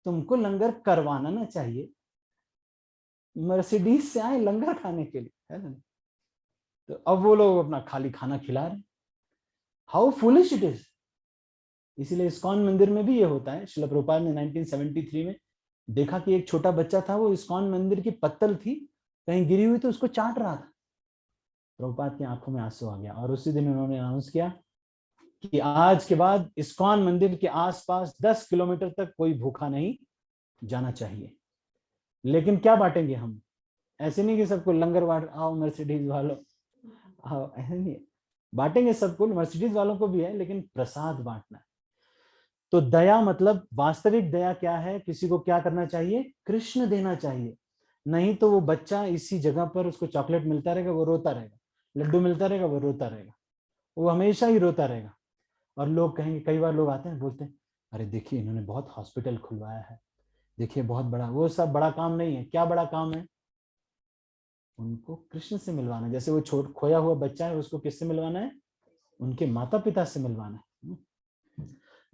तुमको लंगर करवाना ना चाहिए। मर्सिडीज से आए लंगर खाने के लिए, है ना? तो अब वो लोग अपना खाली खाना खिला रहे हैं। How foolish it is. इसीलिए इस्कॉन मंदिर में भी ये होता है। श्रील प्रभुपाद ने 1973 में देखा कि एक छोटा बच्चा था, वो इस्कॉन मंदिर की पत्तल थी कहीं गिरी हुई, तो उसको चाट रहा था। प्रभुपाद की आंखों में आंसू आ गया, और उसी दिन उन्होंने अनाउंस किया कि आज के बाद इस्कॉन मंदिर के आसपास 10 किलोमीटर तक कोई भूखा नहीं जाना चाहिए। लेकिन क्या बांटेंगे हम? ऐसे नहीं कि सबको लंगर बांट, आओ मर्सिडीज वालों आओ, ऐसे नहीं है। बांटेंगे सबको, मर्सिडीज वालों को भी है, लेकिन प्रसाद बांटना है। तो दया मतलब, वास्तविक दया क्या है? किसी को क्या करना चाहिए? कृष्ण देना चाहिए। नहीं तो वो बच्चा इसी जगह पर, उसको चॉकलेट मिलता रहेगा, वो रोता रहेगा, लड्डू मिलता रहेगा, वो रोता रहेगा, वो हमेशा ही रोता रहेगा। और लोग कहेंगे, कई बार लोग आते हैं बोलते हैं, अरे देखिए इन्होंने बहुत हॉस्पिटल खुलवाया है, देखिए बहुत बड़ा। वो सब बड़ा काम नहीं है। क्या बड़ा काम है? उनको कृष्ण से मिलवाना। जैसे वो खोया हुआ बच्चा है, उसको किससे मिलवाना है? उनके माता पिता से मिलवाना है।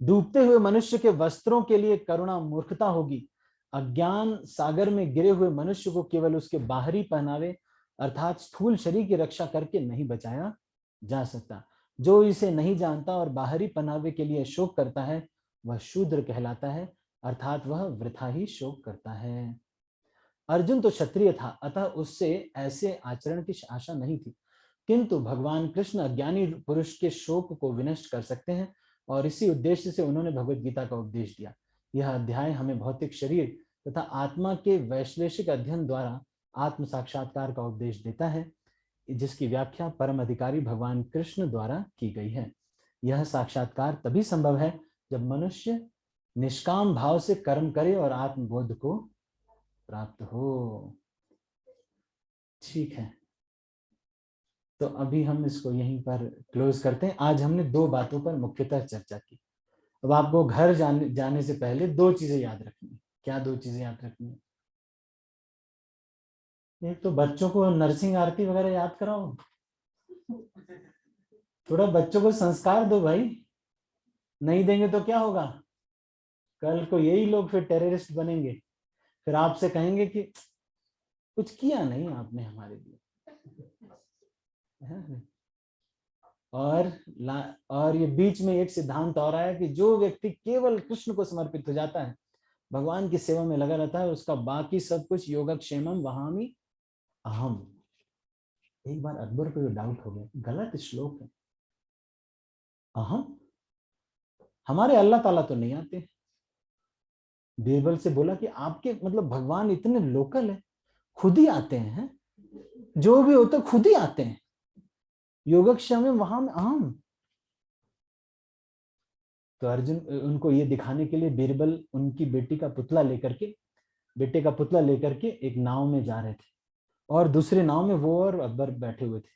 डूबते हुए मनुष्य के वस्त्रों के लिए करुणा मूर्खता होगी। अज्ञान सागर में गिरे हुए मनुष्य को केवल उसके बाहरी पहनावे अर्थात स्थूल शरीर की रक्षा करके नहीं बचाया जा सकता। जो इसे नहीं जानता और बाहरी पहनावे के लिए शोक करता है, वह शूद्र कहलाता है, अर्थात वह वृथा ही शोक करता है। अर्जुन तो क्षत्रिय था, अतः उससे ऐसे आचरण की आशा नहीं थी, किंतु भगवान कृष्ण अज्ञानी पुरुष के शोक को विनष्ट कर सकते हैं और इसी उद्देश्य से उन्होंने भगवत गीता का उपदेश दिया। यह अध्याय हमें भौतिक शरीर तथा आत्मा के वैश्लेषिक अध्ययन द्वारा आत्म साक्षात्कार का उपदेश देता है, जिसकी व्याख्या परम अधिकारी भगवान कृष्ण द्वारा की गई है। यह साक्षात्कार तभी संभव है जब मनुष्य निष्काम भाव से कर्म करे और आत्मबोध को प्राप्त हो। ठीक है, तो अभी हम इसको यहीं पर क्लोज करते हैं। आज हमने 2 बातों पर मुख्यतः चर्चा की। अब आपको घर जाने से पहले 2 चीजें याद रखनी है। क्या 2 चीजें याद रखनी है? एक तो बच्चों को नरसिंह आरती वगैरह याद कराओ, थोड़ा बच्चों को संस्कार दो भाई। नहीं देंगे तो क्या होगा? कल को यही लोग फिर टेररिस्ट बनेंगे, फिर आपसे कहेंगे कि कुछ किया नहीं आपने हमारे लिए। और ये बीच में एक सिद्धांत और आया कि जो व्यक्ति केवल कृष्ण को समर्पित हो जाता है, भगवान की सेवा में लगा रहता है, उसका बाकी सब कुछ योगक्षेमम वहामि अहम। एक बार अकबर को डाउट हो गया, गलत श्लोक है। अहम हमारे अल्लाह ताला तो नहीं आते। बीरबल से बोला कि आपके मतलब भगवान इतने लोकल है, खुद ही आते हैं, जो भी होता खुद ही आते हैं। योगक्षेम वहां में अहम। तो अर्जुन उनको ये दिखाने के लिए बीरबल उनकी बेटे का पुतला लेकर के एक नाव में जा रहे थे, और दूसरे नाव में वो और अकबर बैठे हुए थे।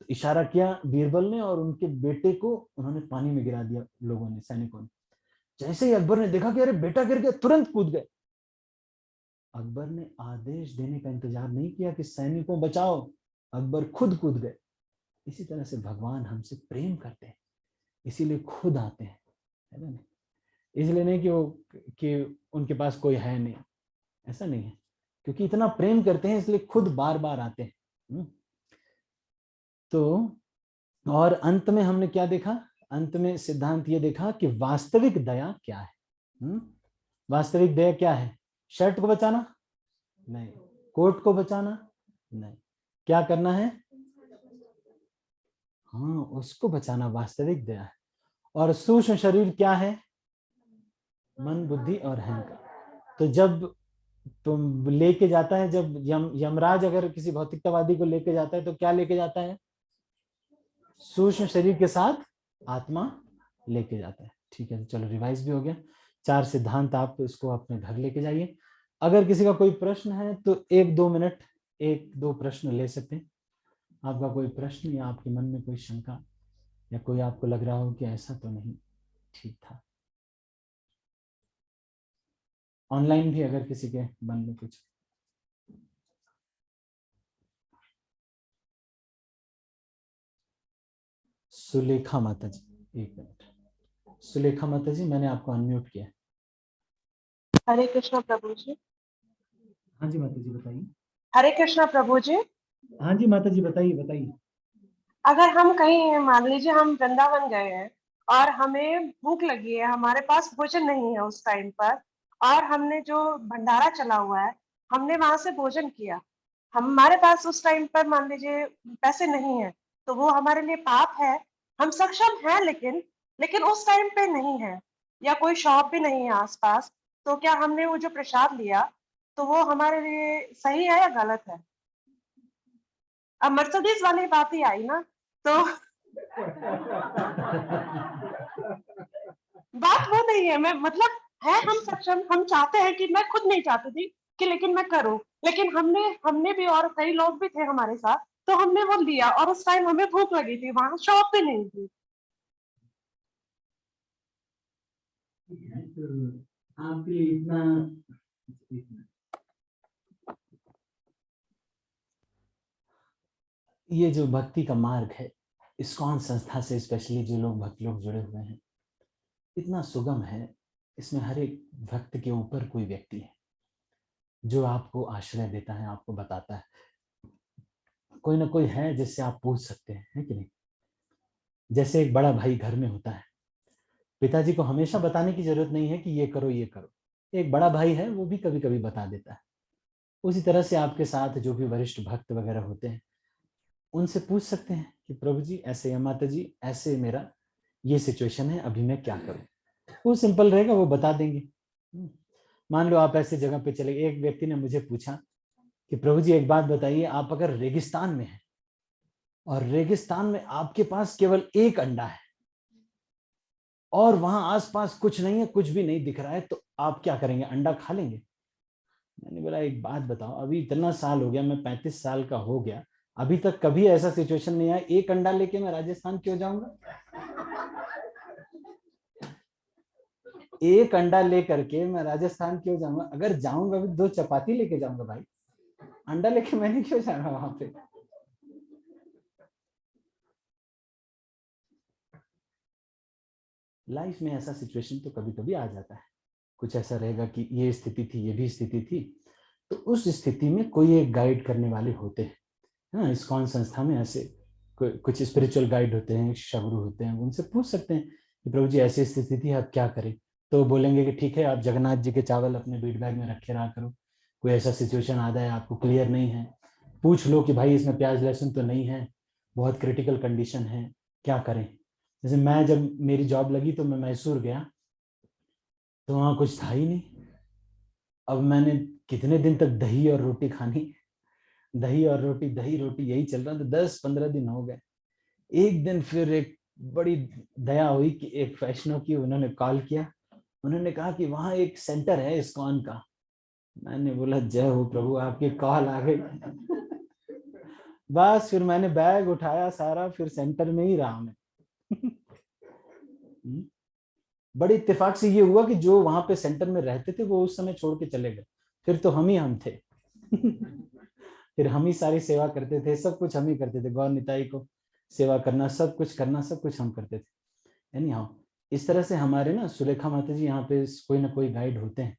तो इशारा किया बीरबल ने, और उनके बेटे को उन्होंने पानी में गिरा दिया लोगों ने, सैनिकों ने। जैसे ही अकबर ने देखा कि अरे बेटा गिर गया, तुरंत कूद गए। अकबर ने आदेश देने का इंतजार नहीं किया कि सैनिकों बचाओ, अकबर खुद कूद गए। इसी तरह से भगवान हमसे प्रेम करते हैं, इसीलिए खुद आते हैं, है ना? इसलिए नहीं कि उनके पास कोई है नहीं, ऐसा नहीं है, क्योंकि इतना प्रेम करते हैं इसलिए खुद बार बार आते हैं। तो और अंत में हमने क्या देखा? अंत में सिद्धांत ये देखा कि वास्तविक दया क्या है। वास्तविक दया क्या है? शर्ट को बचाना नहीं, कोट को बचाना नहीं, क्या करना है? हाँ, उसको बचाना वास्तविक दया है। और सूक्ष्म शरीर क्या है? मन, बुद्धि और अहंकार। तो जब तुम लेके जाता है, जब यमराज अगर किसी भौतिकतावादी को लेके जाता है तो क्या लेके जाता है? सूक्ष्म शरीर के साथ आत्मा लेके जाता है। ठीक है, चलो रिवाइज भी हो गया। 4 सिद्धांत आप इसको अपने घर लेके जाइए। अगर किसी का कोई प्रश्न है तो 1-2 मिनट 1-2 प्रश्न ले सकते हैं। आपका कोई प्रश्न या आपके मन में कोई शंका, या कोई आपको लग रहा हो कि ऐसा तो नहीं ठीक था। ऑनलाइन भी अगर किसी के मन में कुछ। सुलेखा माता जी, 1 मिनट। सुलेखा माता जी, मैंने आपको अनम्यूट किया। हरे कृष्णा प्रभु जी। हाँ जी माता जी बताइए। हरे कृष्णा प्रभु जी। हाँ जी माता जी बताइए। अगर हम कहीं मान लीजिए हम वृंदावन गए हैं और हमें भूख लगी है, हमारे पास भोजन नहीं है उस टाइम पर, और हमने जो भंडारा चला हुआ है हमने वहां से भोजन किया, हमारे पास उस टाइम पर मान लीजिए पैसे नहीं है, तो वो हमारे लिए पाप है? हम सक्षम हैं लेकिन उस टाइम पे नहीं है, या कोई शॉप भी नहीं है आसपास, तो क्या हमने वो जो प्रसाद लिया तो वो हमारे लिए सही है या गलत है? अब मर्सिडीज वाली बात ही आई ना, तो बात वो नहीं है, मैं मतलब है हम सक्षम, हम चाहते हैं कि मैं खुद नहीं चाहती थी कि लेकिन मैं करूं, लेकिन हमने भी और कई लोग भी थे हमारे साथ, तो हमने वो लिया और उस टाइम हमें भूख लगी थी, वहां शॉप भी नहीं थी। आपके लिए इतना ये जो भक्ति का मार्ग है, इस्कॉन संस्था से स्पेशली जो लोग भक्त लोग जुड़े हुए हैं, इतना सुगम है। इसमें हर एक भक्त के ऊपर कोई व्यक्ति है जो आपको आश्रय देता है, आपको बताता है, कोई ना कोई है जिससे आप पूछ सकते हैं, है कि नहीं? जैसे एक बड़ा भाई घर में होता है, पिताजी को हमेशा बताने की जरूरत नहीं है कि ये करो ये करो, एक बड़ा भाई है वो भी कभी कभी बता देता है। उसी तरह से आपके साथ जो भी वरिष्ठ भक्त वगैरह होते हैं, उनसे पूछ सकते हैं कि प्रभु जी ऐसे, या माता जी ऐसे मेरा ये सिचुएशन है, अभी मैं क्या करूं। वो सिंपल रहेगा, वो बता देंगे। मान लो आप ऐसे जगह पे चले गए, एक व्यक्ति ने मुझे पूछा कि प्रभु जी एक बात बताइए, आप अगर रेगिस्तान में हैं और रेगिस्तान में आपके पास केवल एक अंडा है और वहां आसपास कुछ नहीं है, कुछ भी नहीं दिख रहा है, तो आप क्या करेंगे, अंडा खा लेंगे? मैंने बोला एक बात बताओ, अभी इतना साल हो गया, मैं 35 साल का हो गया, अभी तक कभी ऐसा सिचुएशन नहीं आया, एक अंडा लेके मैं राजस्थान क्यों जाऊंगा? एक अंडा लेकर के मैं राजस्थान क्यों जाऊंगा? अगर जाऊंगा भी 2 चपाती लेके जाऊंगा भाई, अंडा लेके मैंने क्यों जाना वहां पे? लाइफ में ऐसा सिचुएशन तो कभी कभी आ जाता है, कुछ ऐसा रहेगा कि ये स्थिति थी, ये भी स्थिति थी, तो उस स्थिति में कोई एक गाइड करने वाले होते हैं। हाँ, इस्कॉन संस्था में ऐसे कुछ स्पिरिचुअल गाइड होते हैं, शिक्षा गुरु होते हैं, उनसे पूछ सकते हैं कि प्रभु जी ऐसी स्थिति थी, आप क्या करें? तो बोलेंगे कि ठीक है, आप जगन्नाथ जी के चावल अपने बीट बैग में रखे रहा करो, कोई ऐसा सिचुएशन आता है आपको क्लियर नहीं है, पूछ लो कि भाई इसमें प्याज लहसुन तो नहीं है, बहुत क्रिटिकल कंडीशन है, क्या करें? जैसे मैं जब मेरी जॉब लगी तो मैं मैसूर गया, तो वहाँ कुछ था ही नहीं। अब मैंने कितने दिन तक दही और रोटी खानी, दही और रोटी, दही रोटी यही चल रहा था, 10-15 दिन हो गए। एक दिन फिर एक बड़ी दया हुई कि एक वैष्णव की उन्होंने कॉल किया, उन्होंने कहा कि वहां एक सेंटर है इस्कॉन का। मैंने बोला जय हो प्रभु, आपकी कॉल आ गई। बस फिर मैंने बैग उठाया सारा, फिर सेंटर में ही रहा मैं। बड़ी इत्तेफाक से ये हुआ कि जो वहां पे सेंटर में रहते थे वो उस समय छोड़ के चले गए, फिर तो हम थे। फिर हम ही सारी सेवा करते थे, सब कुछ हम ही करते थे, गौर निताई को सेवा करना, सब कुछ करना, सब कुछ हम करते थे। यानी हाँ, इस तरह से हमारे ना सुलेखा माता जी यहाँ पे कोई ना कोई गाइड होते हैं।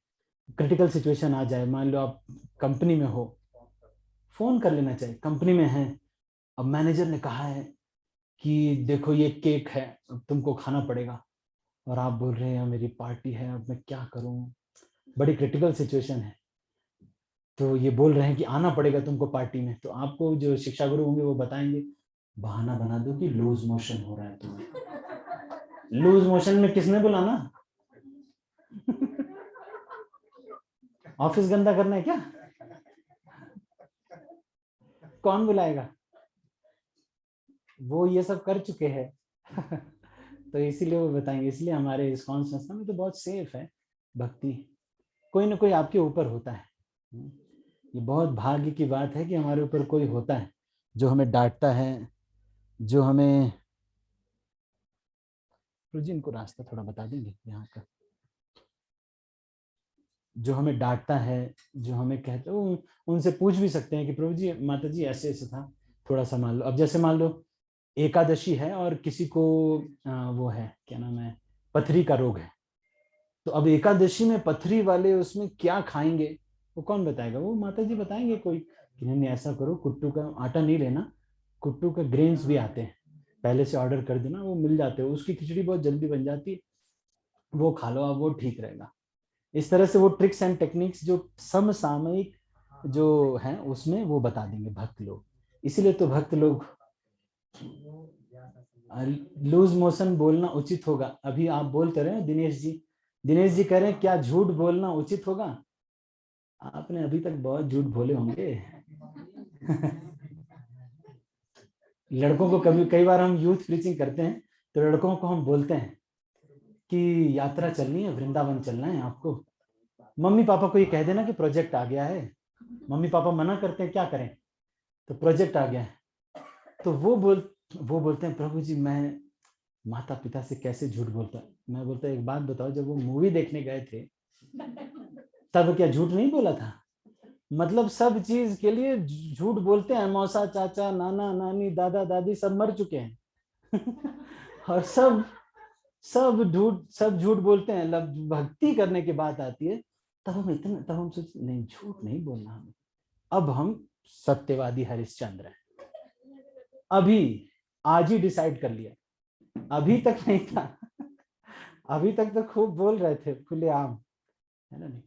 क्रिटिकल सिचुएशन आ जाए, मान लो आप कंपनी में हो, फोन कर लेना चाहिए, कंपनी में है, अब मैनेजर ने कहा है कि देखो ये केक है, अब तुमको खाना पड़ेगा, और आप बोल रहे हैं मेरी पार्टी है, अब मैं क्या करूं, बड़ी क्रिटिकल सिचुएशन है, तो ये बोल रहे हैं कि आना पड़ेगा तुमको पार्टी में, तो आपको जो शिक्षा गुरु होंगे वो बताएंगे, बहाना बना दो कि लूज मोशन हो रहा है तुम्हें। लूज मोशन में किसने बुलाना? ऑफिस गंदा करना है क्या? कौन बुलाएगा? वो ये सब कर चुके हैं। तो इसीलिए वो बताएंगे। इसलिए हमारे इस्कॉन संस्था में तो बहुत सेफ है भक्ति, कोई ना कोई आपके ऊपर होता है। ये बहुत भाग्य की बात है कि हमारे ऊपर कोई होता है जो हमें डांटता है, जो हमें, जी इनको रास्ता थोड़ा बता देंगे यहाँ का, जो हमें डांटता है, जो हमें कहते हैं, उनसे पूछ भी सकते हैं कि प्रभु जी माता जी ऐसे ऐसे था, थोड़ा सा मान लो। अब जैसे मान लो एकादशी है और किसी को वो है, क्या नाम है, पथरी का रोग है, तो अब एकादशी में पथरी वाले उसमें क्या खाएंगे, वो कौन बताएगा? वो माता जी बताएंगे कोई कि नहीं ऐसा करो, कुट्टू का आटा नहीं लेना, कुट्टू का ग्रेन्स भी आते हैं, पहले से ऑर्डर कर देना, वो मिल जाते हैं, उसकी खिचड़ी बहुत जल्दी बन जाती है, वो खा लो आप, वो ठीक रहेगा। इस तरह से वो ट्रिक्स एंड टेक्निक्स जो समसामयिक जो हैं उसमें वो बता देंगे भक्त लोग। इसीलिए तो भक्त लोग, लूज मोशन बोलना उचित होगा, अभी आप बोलते रहे दिनेश जी कह रहे हैं क्या झूठ बोलना उचित होगा? आपने अभी तक बहुत झूठ बोले होंगे। लड़कों को कई बार हम यूथ प्रीचिंग करते हैं तो लड़कों को हम बोलते हैं कि यात्रा चलनी है, वृंदावन चलना है आपको, मम्मी पापा को ये कह देना कि प्रोजेक्ट आ गया है। मम्मी पापा मना करते हैं, क्या करें, तो प्रोजेक्ट आ गया है, तो वो बोलते हैं प्रभु जी मैं माता पिता से कैसे झूठ बोलता। मैं बोलता एक बात बताओ, जब वो मूवी देखने गए थे तब क्या झूठ नहीं बोला था? मतलब सब चीज के लिए झूठ बोलते हैं, मौसा चाचा नाना नानी दादा दादी सब मर चुके हैं। और सब झूठ बोलते हैं। भक्ति करने की बात आती है तब हम सोचते नहीं, झूठ नहीं बोलना हमें, अब हम सत्यवादी हरिश्चंद्र हैं। अभी आज ही डिसाइड कर लिया, अभी तक नहीं था। अभी तक तो खूब बोल रहे थे खुलेआम, है ना? नहीं,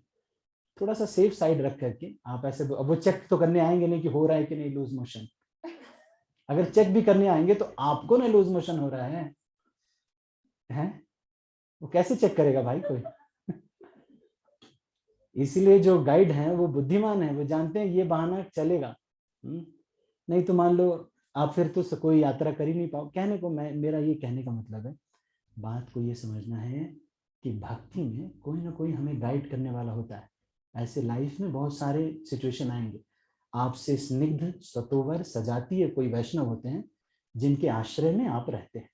थोड़ा सा सेफ साइड रख करके आप ऐसे, अब वो चेक तो करने आएंगे नहीं कि हो रहा है कि नहीं लूज मोशन। अगर चेक भी करने आएंगे तो आपको ना लूज मोशन हो रहा है, है, वो कैसे चेक करेगा भाई कोई? इसीलिए जो गाइड हैं वो बुद्धिमान है, वो जानते हैं ये बहाना चलेगा। नहीं तो मान लो आप फिर तो कोई यात्रा कर ही नहीं पाओ। कहने को मेरा ये कहने का मतलब है, बात को ये समझना है कि भक्ति में कोई ना कोई हमें गाइड करने वाला होता है। ऐसे लाइफ में बहुत सारे सिचुएशन आएंगे, आपसे स्निग्ध सतोवर सजातीय कोई वैष्णव होते हैं जिनके आश्रय में आप रहते हैं।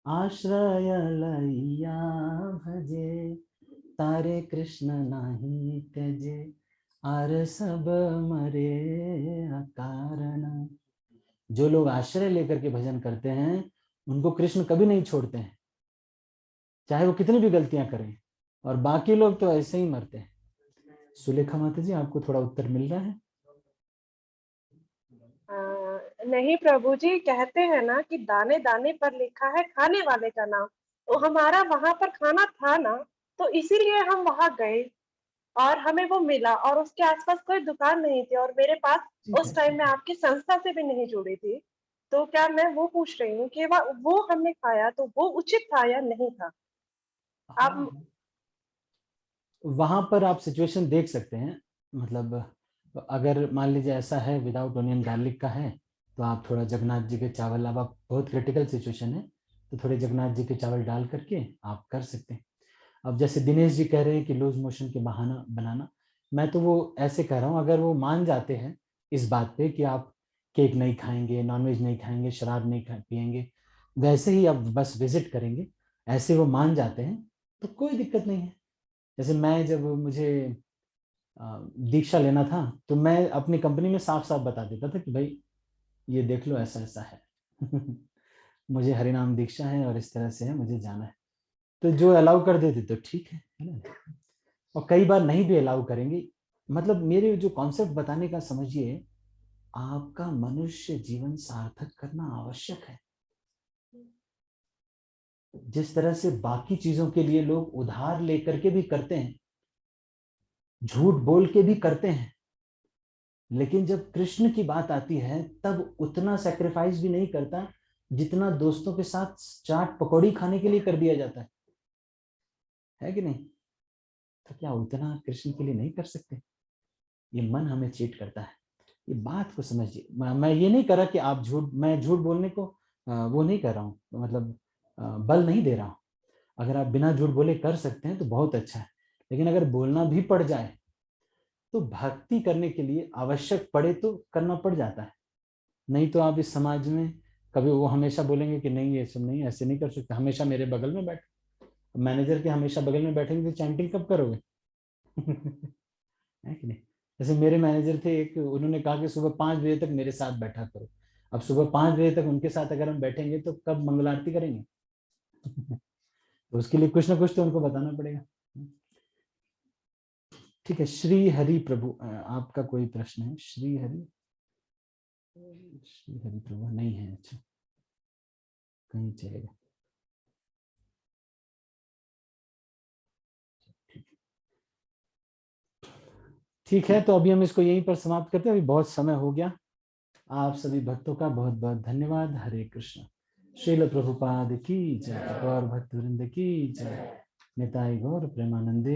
आश्रय लइया भजे तारे कृष्ण नाही त्यजे, आर सब मरे अकारण। जो लोग आश्रय लेकर के भजन करते हैं उनको कृष्ण कभी नहीं छोड़ते हैं, चाहे वो कितनी भी गलतियां करें, और बाकी लोग तो ऐसे ही मरते हैं। सुलेखा माता जी, आपको थोड़ा उत्तर मिल रहा है? नहीं प्रभु जी, कहते हैं ना कि दाने दाने पर लिखा है खाने वाले का नाम। तो हमारा वहां पर खाना था ना, तो इसीलिए हम वहां गए और हमें वो मिला, और उसके आसपास कोई दुकान नहीं थी, और मेरे पास उस टाइम में आपकी संस्था से भी नहीं जुड़ी थी। तो क्या मैं वो पूछ रही हूँ कि वो हमने खाया तो वो उचित था या नहीं था? आप वहां पर आप सिचुएशन देख सकते हैं। मतलब अगर मान लीजिए ऐसा है विदाउट ऑनियन गार्लिक का है, तो आप थोड़ा जगन्नाथ जी के चावल, अब आप बहुत क्रिटिकल सिचुएशन है तो थोड़े जगन्नाथ जी के चावल डाल करके आप कर सकते हैं। अब जैसे दिनेश जी कह रहे हैं कि लूज मोशन के बहाना बनाना, मैं तो वो ऐसे कह रहा हूँ, अगर वो मान जाते हैं इस बात पे कि आप केक नहीं खाएंगे, नॉनवेज नहीं खाएंगे, शराब नहीं पियेंगे, वैसे ही आप बस विजिट करेंगे, ऐसे वो मान जाते हैं तो कोई दिक्कत नहीं है। जैसे मैं जब मुझे दीक्षा लेना था तो मैं अपनी कंपनी में साफ साफ बता देता था कि भाई ये देख लो ऐसा ऐसा है मुझे हरिनाम दीक्षा है और इस तरह से है, मुझे जाना है। तो जो अलाउ कर देते तो ठीक है ना, और कई बार नहीं भी अलाउ करेंगे। मतलब मेरे जो कॉन्सेप्ट बताने का समझिए, आपका मनुष्य जीवन सार्थक करना आवश्यक है। जिस तरह से बाकी चीजों के लिए लोग उधार लेकर के भी करते हैं, झूठ बोल के भी करते हैं, लेकिन जब कृष्ण की बात आती है तब उतना सैक्रिफाइस भी नहीं करता जितना दोस्तों के साथ चाट पकौड़ी खाने के लिए कर दिया जाता है कि नहीं? तो क्या उतना कृष्ण के लिए नहीं कर सकते? ये मन हमें चीट करता है, ये बात को समझिए। मैं ये नहीं कर रहा कि आप मैं झूठ बोलने को वो नहीं कर रहा हूँ, मतलब बल नहीं दे रहा हूँ। अगर आप बिना झूठ बोले कर सकते हैं तो बहुत अच्छा है, लेकिन अगर बोलना भी पड़ जाए तो भक्ति करने के लिए आवश्यक पड़े तो करना पड़ जाता है। नहीं तो आप इस समाज में कभी वो हमेशा बोलेंगे कि नहीं ये सब नहीं, ऐसे नहीं कर सकते, हमेशा मेरे बगल में बैठ। मैनेजर के हमेशा बगल में बैठेंगे तो चैंटिंग कब करोगे? है कि नहीं? जैसे मेरे मैनेजर थे एक, उन्होंने कहा कि सुबह 5 बजे तक मेरे साथ बैठा करो। अब सुबह 5 बजे तक उनके साथ अगर हम बैठेंगे तो कब मंगल आरती करेंगे? तो उसके लिए कुछ ना कुछ तो उनको बताना पड़ेगा। ठीक है, श्री हरि प्रभु, आपका कोई प्रश्न है? श्री हरि प्रभु नहीं है, अच्छा कहीं चलेगा। ठीक है, तो अभी हम इसको यहीं पर समाप्त करते हैं, अभी बहुत समय हो गया। आप सभी भक्तों का बहुत बहुत धन्यवाद। हरे कृष्ण। श्रील प्रभुपाद की जय, गौर भक्त वृंद की जय, निताई गौर प्रेमानंदे।